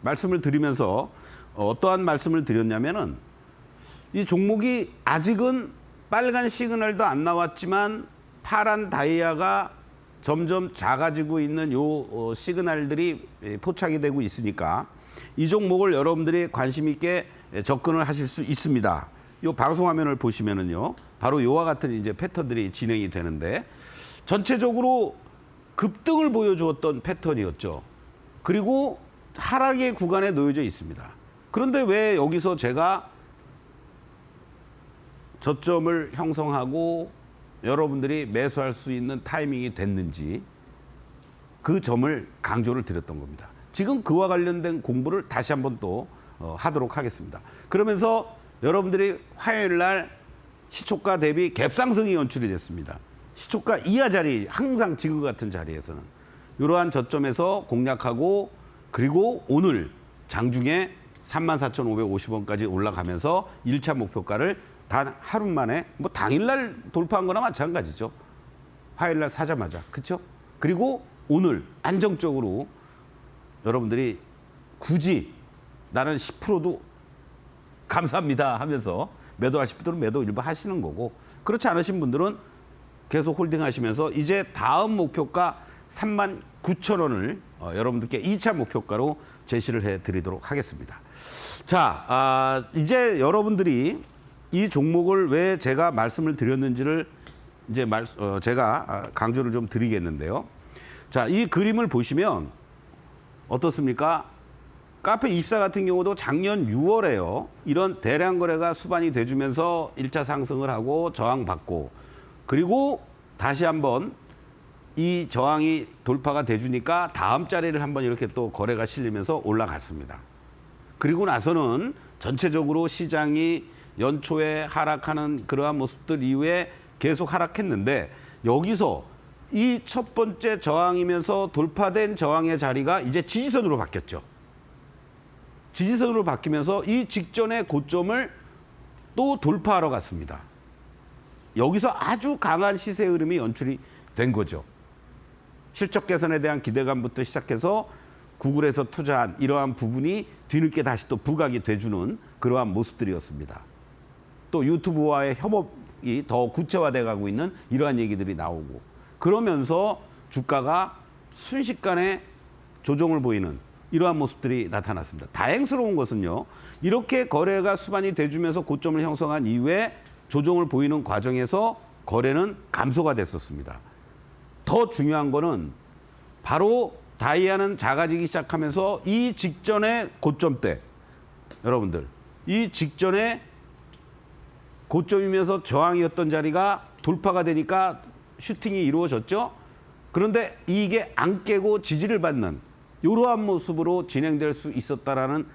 [SPEAKER 2] 말씀을 드리면서 어떠한 말씀을 드렸냐면은 이 종목이 아직은 빨간 시그널도 안 나왔지만 파란 다이아가 점점 작아지고 있는 요 시그널들이 포착이 되고 있으니까 이 종목을 여러분들이 관심 있게 접근을 하실 수 있습니다. 요 방송 화면을 보시면은요. 바로 요와 같은 이제 패턴들이 진행이 되는데 전체적으로 급등을 보여주었던 패턴이었죠. 그리고 하락의 구간에 놓여져 있습니다. 그런데 왜 여기서 제가 저점을 형성하고 여러분들이 매수할 수 있는 타이밍이 됐는지 그 점을 강조를 드렸던 겁니다. 지금 그와 관련된 공부를 다시 한번 또 하도록 하겠습니다. 그러면서 여러분들이 화요일 날 시초가 대비 갭상승이 연출이 됐습니다. 시초가 이하 자리, 항상 지금 같은 자리에서는 이러한 저점에서 공략하고 그리고 오늘 장중에 34,550원까지 올라가면서 1차 목표가를 단 하루 만에 뭐 당일날 돌파한 거나 마찬가지죠. 화요일날 사자마자. 그렇죠? 그리고 오늘 안정적으로 여러분들이 굳이 나는 10%도 감사합니다 하면서 매도하실 분들은 매도 일부 하시는 거고 그렇지 않으신 분들은 계속 홀딩하시면서 이제 다음 목표가 39,000원을 여러분들께 2차 목표가로 제시를 해드리도록 하겠습니다. 자, 이제 여러분들이 이 종목을 왜 제가 말씀을 드렸는지를 이제 제가 강조를 좀 드리겠는데요. 자, 이 그림을 보시면 어떻습니까? 카페24 같은 경우도 작년 6월에요. 이런 대량 거래가 수반이 돼주면서 1차 상승을 하고 저항받고 그리고 다시 한번 이 저항이 돌파가 돼주니까 다음 자리를 한번 이렇게 또 거래가 실리면서 올라갔습니다. 그리고 나서는 전체적으로 시장이 연초에 하락하는 그러한 모습들 이후에 계속 하락했는데 여기서 이 첫 번째 저항이면서 돌파된 저항의 자리가 이제 지지선으로 바뀌었죠. 지지선으로 바뀌면서 이 직전의 고점을 또 돌파하러 갔습니다. 여기서 아주 강한 시세 흐름이 연출이 된 거죠. 실적 개선에 대한 기대감부터 시작해서 구글에서 투자한 이러한 부분이 뒤늦게 다시 또 부각이 돼주는 그러한 모습들이었습니다. 또 유튜브와의 협업이 더 구체화돼 가고 있는 이러한 얘기들이 나오고 그러면서 주가가 순식간에 조정을 보이는 이러한 모습들이 나타났습니다. 다행스러운 것은요. 이렇게 거래가 수반이 돼주면서 고점을 형성한 이후에 조정을 보이는 과정에서 거래는 감소가 됐었습니다. 더 중요한 거는 바로 다이아는 작아지기 시작하면서 이 직전의 고점 때 여러분들 이 직전에 고점이면서 저항이었던 자리가 돌파가 되니까 슈팅이 이루어졌죠. 그런데 이게 안 깨고 지지를 받는 이러한 모습으로 진행될 수 있었다라는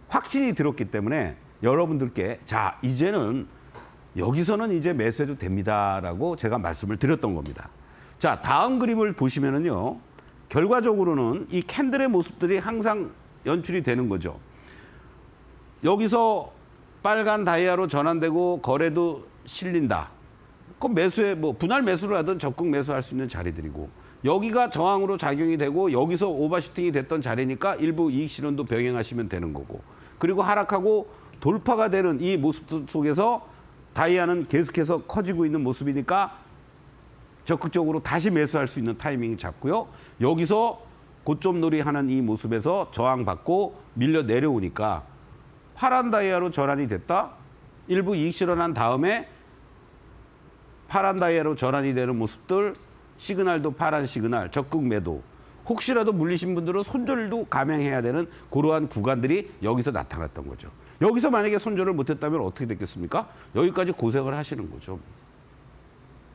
[SPEAKER 2] 확신이 들었기 때문에 여러분들께 자 이제는 여기서는 이제 매수해도 됩니다라고 제가 말씀을 드렸던 겁니다. 자 다음 그림을 보시면은요. 결과적으로는 이 캔들의 모습들이 항상 연출이 되는 거죠. 여기서 빨간 다이아로 전환되고 거래도 실린다. 그럼 매수에 뭐 분할 매수를 하든 적극 매수할 수 있는 자리들이고 여기가 저항으로 작용이 되고 여기서 오버슈팅이 됐던 자리니까 일부 이익 실현도 병행하시면 되는 거고 그리고 하락하고 돌파가 되는 이 모습 속에서 다이아는 계속해서 커지고 있는 모습이니까 적극적으로 다시 매수할 수 있는 타이밍이 잡고요. 여기서 고점 놀이하는 이 모습에서 저항받고 밀려 내려오니까 파란 다이아로 전환이 됐다. 일부 이익 실현한 다음에 파란 다이아로 전환이 되는 모습들 시그널도 파란 시그널 적극 매도 혹시라도 물리신 분들은 손절도 감행해야 되는 그러한 구간들이 여기서 나타났던 거죠. 여기서 만약에 손절을 못했다면 어떻게 됐겠습니까? 여기까지 고생을 하시는 거죠.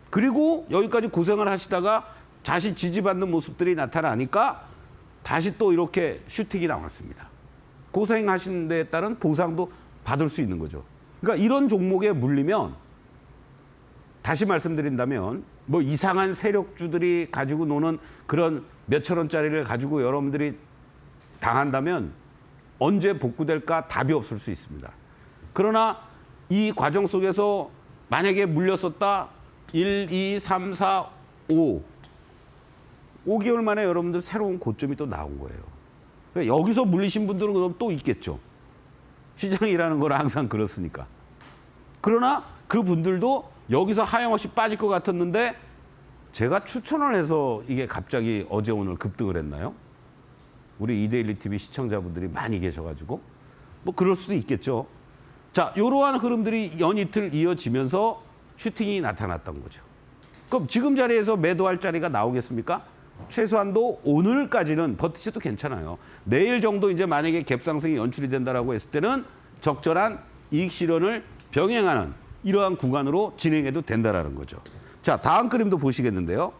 [SPEAKER 2] 그리고 여기까지 고생을 하시다가 다시 지지받는 모습들이 나타나니까 다시 또 이렇게 슈팅이 나왔습니다. 고생하신 데에 따른 보상도 받을 수 있는 거죠. 그러니까 이런 종목에 물리면 다시 말씀드린다면 뭐 이상한 세력주들이 가지고 노는 그런 몇천 원짜리를 가지고 여러분들이 당한다면 언제 복구될까 답이 없을 수 있습니다. 그러나 이 과정 속에서 만약에 물렸었다 1, 2, 3, 4, 5개월 만에 여러분들 새로운 고점이 또 나온 거예요. 그러니까 여기서 물리신 분들은 그럼 또 있겠죠. 시장이라는 건 항상 그렇으니까. 그러나 그 분들도 여기서 하염없이 빠질 것 같았는데 제가 추천을 해서 이게 갑자기 어제 오늘 급등을 했나요? 우리 이데일리 TV 시청자분들이 많이 계셔가지고 뭐 그럴 수도 있겠죠. 자, 이러한 흐름들이 연이틀 이어지면서 슈팅이 나타났던 거죠. 그럼 지금 자리에서 매도할 자리가 나오겠습니까? 최소한도 오늘까지는 버티셔도 괜찮아요. 내일 정도 이제 만약에 갭상승이 연출이 된다라고 했을 때는 적절한 이익 실현을 병행하는 이러한 구간으로 진행해도 된다라는 거죠. 자, 다음 그림도 보시겠는데요.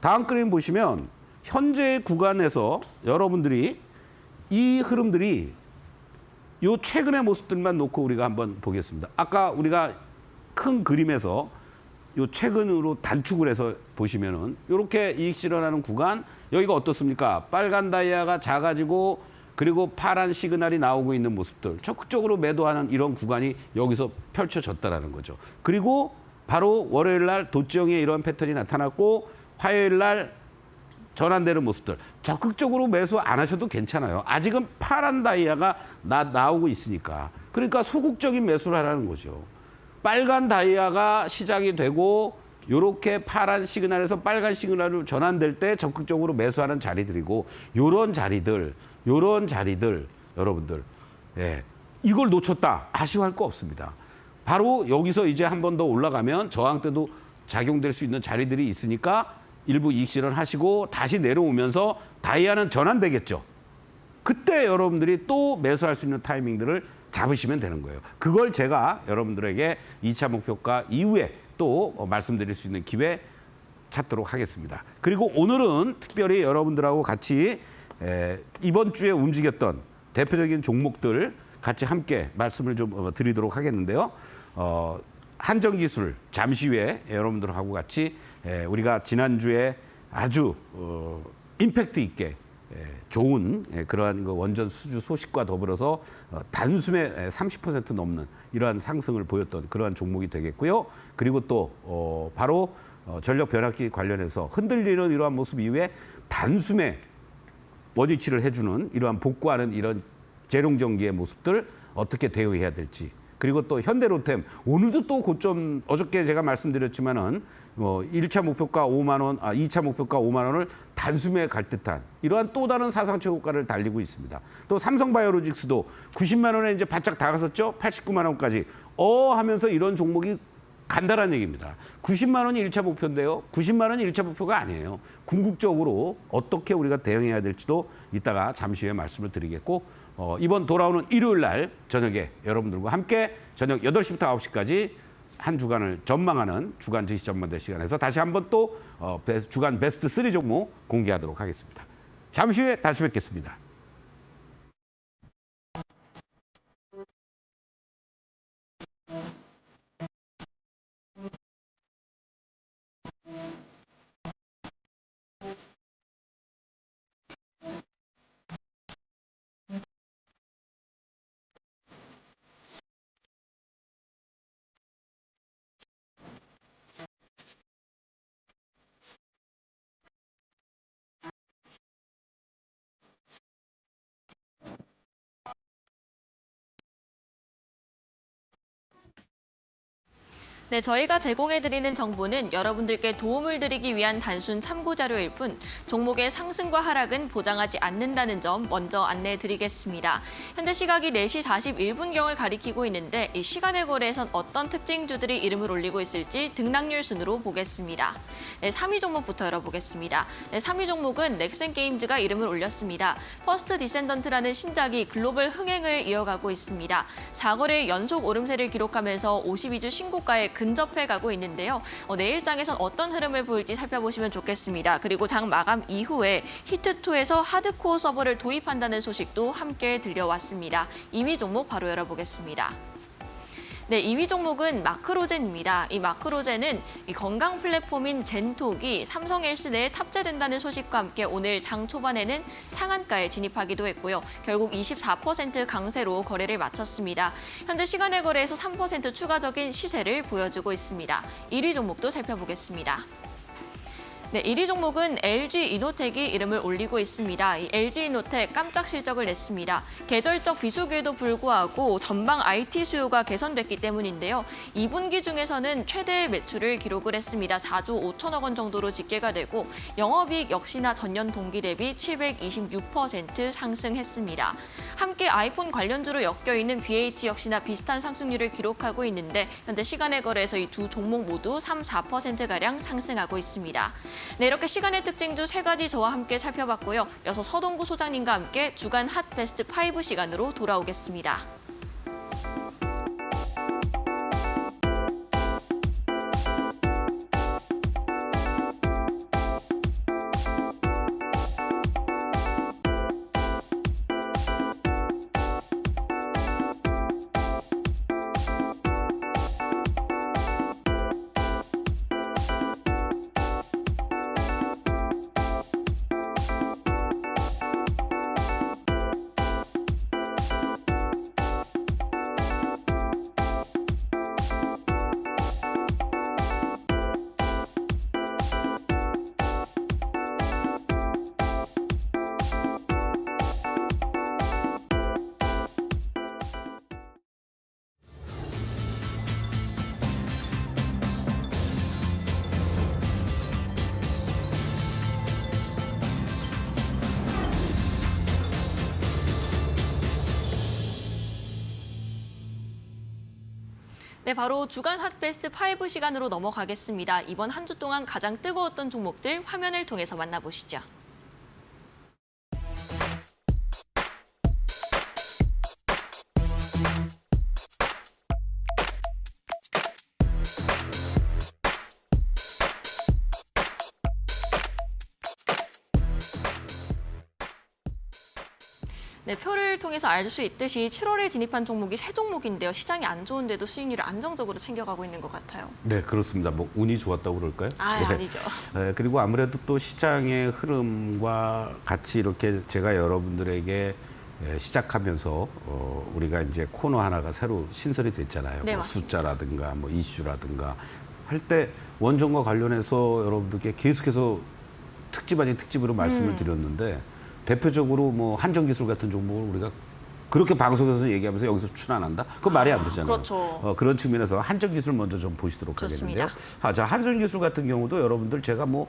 [SPEAKER 2] 다음 그림 보시면 현재 구간에서 여러분들이 이 흐름들이 요 최근의 모습들만 놓고 우리가 한번 보겠습니다. 아까 우리가 큰 그림에서 요 최근으로 단축을 해서 보시면은 이렇게 이익 실현하는 구간 여기가 어떻습니까? 빨간 다이아가 작아지고 그리고 파란 시그널이 나오고 있는 모습들 적극적으로 매도하는 이런 구간이 여기서 펼쳐졌다라는 거죠. 그리고 바로 월요일 날 도지형의 이런 패턴이 나타났고 화요일 날 전환되는 모습들 적극적으로 매수 안 하셔도 괜찮아요. 아직은 파란 다이아가 나오고 있으니까. 그러니까 소극적인 매수를 하라는 거죠. 빨간 다이아가 시작이 되고 이렇게 파란 시그널에서 빨간 시그널로 전환될 때 적극적으로 매수하는 자리들이고 요런 자리들 여러분들 예, 이걸 놓쳤다 아쉬워할 거 없습니다. 바로 여기서 이제 한 번 더 올라가면 저항 때도 작용될 수 있는 자리들이 있으니까 일부 이익 실현하시고 다시 내려오면서 다이아는 전환되겠죠. 그때 여러분들이 또 매수할 수 있는 타이밍들을 잡으시면 되는 거예요. 그걸 제가 여러분들에게 2차 목표가 이후에 또 말씀드릴 수 있는 기회 찾도록 하겠습니다. 그리고 오늘은 특별히 여러분들하고 같이 이번 주에 움직였던 대표적인 종목들 같이 함께 말씀을 좀 드리도록 하겠는데요. 한정기술 잠시 후에 여러분들하고 같이 우리가 지난주에 아주 임팩트 있게 좋은 그러한 그 원전 수주 소식과 더불어서 단숨에 30% 넘는 이러한 상승을 보였던 그러한 종목이 되겠고요. 그리고 또 바로 전력 변압기 관련해서 흔들리는 이러한 모습 이후에 단숨에 원위치를 해주는 이러한 복구하는 이런 재룡전기의 모습들 어떻게 대응해야 될지. 그리고 또 현대로템 오늘도 또 고점 어저께 제가 말씀드렸지만은 1차 목표가 5만 원, 2차 목표가 5만 원을 단숨에 갈 듯한 이러한 또 다른 사상 최고가를 달리고 있습니다. 또 삼성바이오로직스도 90만 원에 이제 바짝 다가섰죠. 89만 원까지 하면서 이런 종목이 간다라는 얘기입니다. 90만 원이 1차 목표인데요. 90만 원이 1차 목표가 아니에요. 궁극적으로 어떻게 우리가 대응해야 될지도 이따가 잠시 후에 말씀을 드리겠고 이번 돌아오는 일요일 날 저녁에 여러분들과 함께 저녁 8시부터 9시까지 한 주간을 전망하는 주간 지시 전망대 시간에서 다시 한번 또 주간 베스트 3 종목 공개하도록 하겠습니다. 잠시 후에 다시 뵙겠습니다.
[SPEAKER 1] 네, 저희가 제공해드리는 정보는 여러분들께 도움을 드리기 위한 단순 참고 자료일 뿐 종목의 상승과 하락은 보장하지 않는다는 점 먼저 안내해드리겠습니다. 현재 시각이 4시 41분경을 가리키고 있는데 이 시간의 거래에선 어떤 특징주들이 이름을 올리고 있을지 등락률 순으로 보겠습니다. 네, 3위 종목부터 열어보겠습니다. 네, 3위 종목은 넥센게임즈가 이름을 올렸습니다. 퍼스트 디센던트라는 신작이 글로벌 흥행을 이어가고 있습니다. 4거래 연속 오름세를 기록하면서 52주 신고가에 근접해 가고 있는데요. 내일장에선 어떤 흐름을 보일지 살펴보시면 좋겠습니다. 그리고 장 마감 이후에 히트2에서 하드코어 서버를 도입한다는 소식도 함께 들려왔습니다. 2위 종목 바로 열어보겠습니다. 네, 2위 종목은 마크로젠입니다. 이 마크로젠은 이 건강 플랫폼인 젠톡이 삼성 헬스 내에 탑재된다는 소식과 함께 오늘 장 초반에는 상한가에 진입하기도 했고요. 결국 24% 강세로 거래를 마쳤습니다. 현재 시간의 거래에서 3% 추가적인 시세를 보여주고 있습니다. 1위 종목도 살펴보겠습니다. 네, 1위 종목은 LG이노텍이 이름을 올리고 있습니다. 이 LG이노텍 깜짝 실적을 냈습니다. 계절적 비수기에도 불구하고 전방 IT 수요가 개선됐기 때문인데요. 2분기 중에서는 최대 매출을 기록을 했습니다. 4조 5천억 원 정도로 집계가 되고 영업이익 역시나 전년 동기 대비 726% 상승했습니다. 함께 아이폰 관련주로 엮여있는 BH 역시나 비슷한 상승률을 기록하고 있는데 현재 시간의 거래에서 이 두 종목 모두 3, 4%가량 상승하고 있습니다. 네, 이렇게 시간의 특징주 3가지 저와 함께 살펴봤고요. 이어서 서동구 소장님과 함께 주간 핫베스트 5 시간으로 돌아오겠습니다. 네, 바로 주간 핫베스트 5 시간으로 넘어가겠습니다. 이번 한 주 동안 가장 뜨거웠던 종목들 화면을 통해서 만나보시죠. 네, 표를 통해서 알 수 있듯이 7월에 진입한 종목이 세 종목인데요. 시장이 안 좋은데도 수익률을 안정적으로 챙겨가고 있는 것 같아요.
[SPEAKER 2] 네, 그렇습니다. 뭐 운이 좋았다고 그럴까요? 네.
[SPEAKER 1] 아니죠.
[SPEAKER 2] 그리고 아무래도 또 시장의 흐름과 같이 이렇게 제가 여러분들에게 시작하면서 우리가 이제 코너 하나가 새로 신설이 됐잖아요.
[SPEAKER 1] 네,
[SPEAKER 2] 뭐
[SPEAKER 1] 맞습니다.
[SPEAKER 2] 숫자라든가 뭐 이슈라든가 할 때 원전과 관련해서 여러분들께 계속해서 특집 아닌 특집으로 말씀을 드렸는데 대표적으로 뭐 한전기술 같은 종목을 우리가 그렇게 방송에서 얘기하면서 여기서 추천한다? 그건 말이 안 되잖아요.
[SPEAKER 1] 그렇죠.
[SPEAKER 2] 그런 측면에서 한전기술 먼저 좀 보시도록
[SPEAKER 1] 좋습니다.
[SPEAKER 2] 하겠는데요. 자, 한전기술 같은 경우도 여러분들 제가 뭐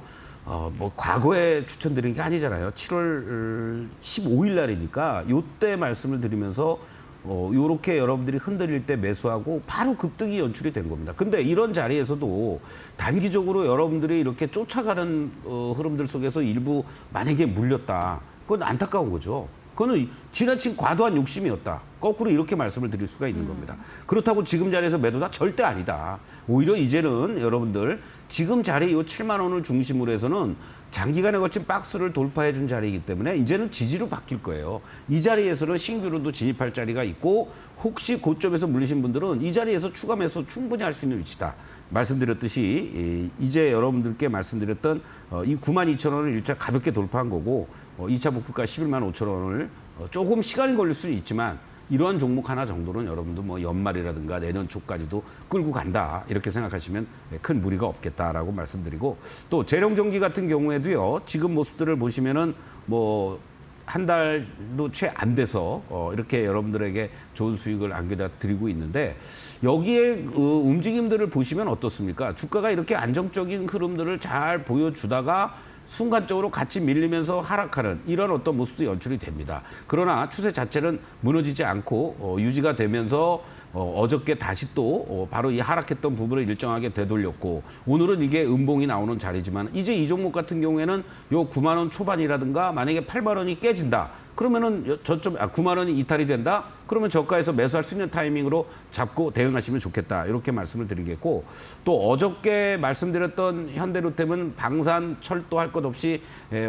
[SPEAKER 2] 과거에 추천드린 게 아니잖아요. 7월 15일 날이니까 요때 말씀을 드리면서 요렇게 여러분들이 흔들릴 때 매수하고 바로 급등이 연출이 된 겁니다. 근데 이런 자리에서도 단기적으로 여러분들이 이렇게 쫓아가는 흐름들 속에서 일부 만약에 물렸다. 그건 안타까운 거죠. 그거는 지나친 과도한 욕심이었다. 거꾸로 이렇게 말씀을 드릴 수가 있는 겁니다. 그렇다고 지금 자리에서 매도다? 절대 아니다. 오히려 이제는 여러분들 지금 자리 이 7만 원을 중심으로 해서는 장기간에 걸친 박스를 돌파해 준 자리이기 때문에 이제는 지지로 바뀔 거예요. 이 자리에서는 신규로도 진입할 자리가 있고 혹시 고점에서 물리신 분들은 이 자리에서 추가 매수 충분히 할 수 있는 위치다. 말씀드렸듯이 이제 여러분들께 말씀드렸던 이 92,000원을 일차 가볍게 돌파한 거고 2차 목표가 11만 5천 원을 조금 시간이 걸릴 수는 있지만 이러한 종목 하나 정도는 여러분도 뭐 연말이라든가 내년 초까지도 끌고 간다 이렇게 생각하시면 큰 무리가 없겠다라고 말씀드리고 또 재룡전기 같은 경우에도요 지금 모습들을 보시면은 뭐 한 달도 채 안 돼서 이렇게 여러분들에게 좋은 수익을 안겨다 드리고 있는데 여기에 움직임들을 보시면 어떻습니까? 주가가 이렇게 안정적인 흐름들을 잘 보여주다가 순간적으로 같이 밀리면서 하락하는 이런 어떤 모습도 연출이 됩니다. 그러나 추세 자체는 무너지지 않고 유지가 되면서 어저께 다시 또 바로 이 하락했던 부분을 일정하게 되돌렸고 오늘은 이게 음봉이 나오는 자리지만 이제 이 종목 같은 경우에는 요 9만 원 초반이라든가 만약에 8만 원이 깨진다. 그러면은 저점 9만 원이 이탈이 된다. 그러면 저가에서 매수할 수 있는 타이밍으로 잡고 대응하시면 좋겠다. 이렇게 말씀을 드리겠고 또 어저께 말씀드렸던 현대로템은 방산 철도할 것 없이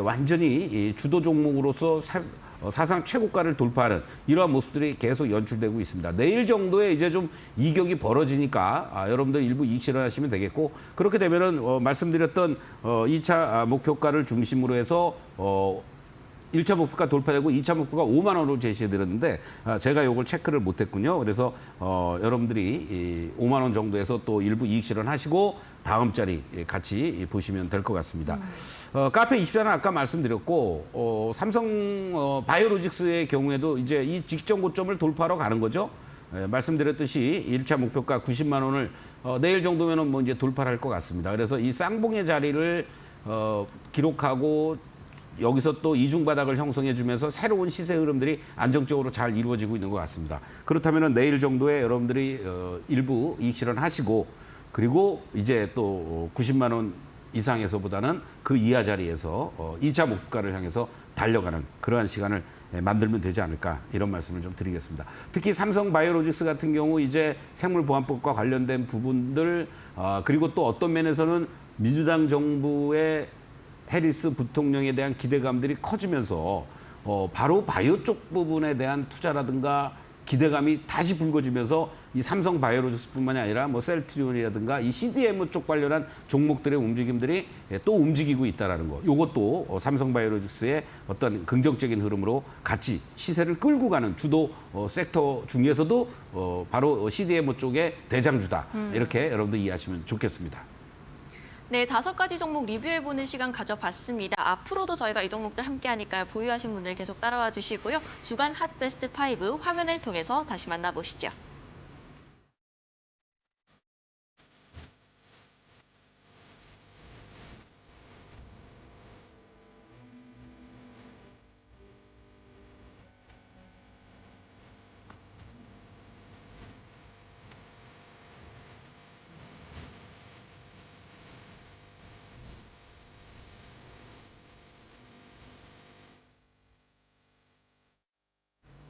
[SPEAKER 2] 완전히 주도 종목으로서 사상 최고가를 돌파하는 이러한 모습들이 계속 연출되고 있습니다. 내일 정도에 이제 좀 이격이 벌어지니까 여러분들 일부 이익 실현하시면 되겠고 그렇게 되면은 말씀드렸던 2차 목표가를 중심으로 해서 1차 목표가 돌파되고 2차 목표가 5만 원으로 제시해드렸는데 제가 이걸 체크를 못했군요. 그래서 여러분들이 5만 원 정도에서 또 일부 이익 실현하시고 다음 자리 같이 보시면 될 것 같습니다. 카페24는 아까 말씀드렸고 삼성 바이오로직스의 경우에도 이제 이 직전 고점을 돌파하러 가는 거죠. 말씀드렸듯이 1차 목표가 90만 원을 내일 정도면은 뭐 이제 돌파를 할 것 같습니다. 그래서 이 쌍봉의 자리를 기록하고 여기서 또 이중 바닥을 형성해 주면서 새로운 시세 흐름들이 안정적으로 잘 이루어지고 있는 것 같습니다. 그렇다면 내일 정도에 여러분들이 일부 이익 실현하시고 그리고 이제 또 90만 원 이상에서보다는 그 이하 자리에서 2차 목표가를 향해서 달려가는 그러한 시간을 만들면 되지 않을까 이런 말씀을 좀 드리겠습니다. 특히 삼성 바이오로직스 같은 경우 이제 생물보안법과 관련된 부분들 그리고 또 어떤 면에서는 민주당 정부의 해리스 부통령에 대한 기대감들이 커지면서 바로 바이오 쪽 부분에 대한 투자라든가 기대감이 다시 불거지면서 이 삼성 바이오로직스뿐만이 아니라 뭐 셀트리온이라든가 이 CDM 쪽 관련한 종목들의 움직임들이 또 움직이고 있다라는 거. 이것도 삼성 바이오로직스의 어떤 긍정적인 흐름으로 같이 시세를 끌고 가는 주도 섹터 중에서도 바로 CDM 쪽의 대장주다. 이렇게 여러분들 이해하시면 좋겠습니다.
[SPEAKER 1] 네, 5가지 종목 리뷰해보는 시간 가져봤습니다. 앞으로도 저희가 이 종목들 함께하니까 보유하신 분들 계속 따라와 주시고요. 주간 핫베스트 5 화면을 통해서 다시 만나보시죠.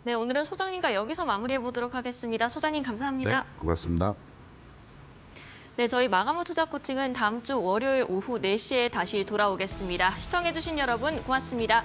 [SPEAKER 1] 네, 오늘은 소장님과 여기서 마무리해보도록 하겠습니다. 소장님 감사합니다.
[SPEAKER 2] 네, 고맙습니다.
[SPEAKER 1] 네, 저희 마감후 투자 코칭은 다음 주 월요일 오후 4시에 다시 돌아오겠습니다. 시청해주신 여러분 고맙습니다.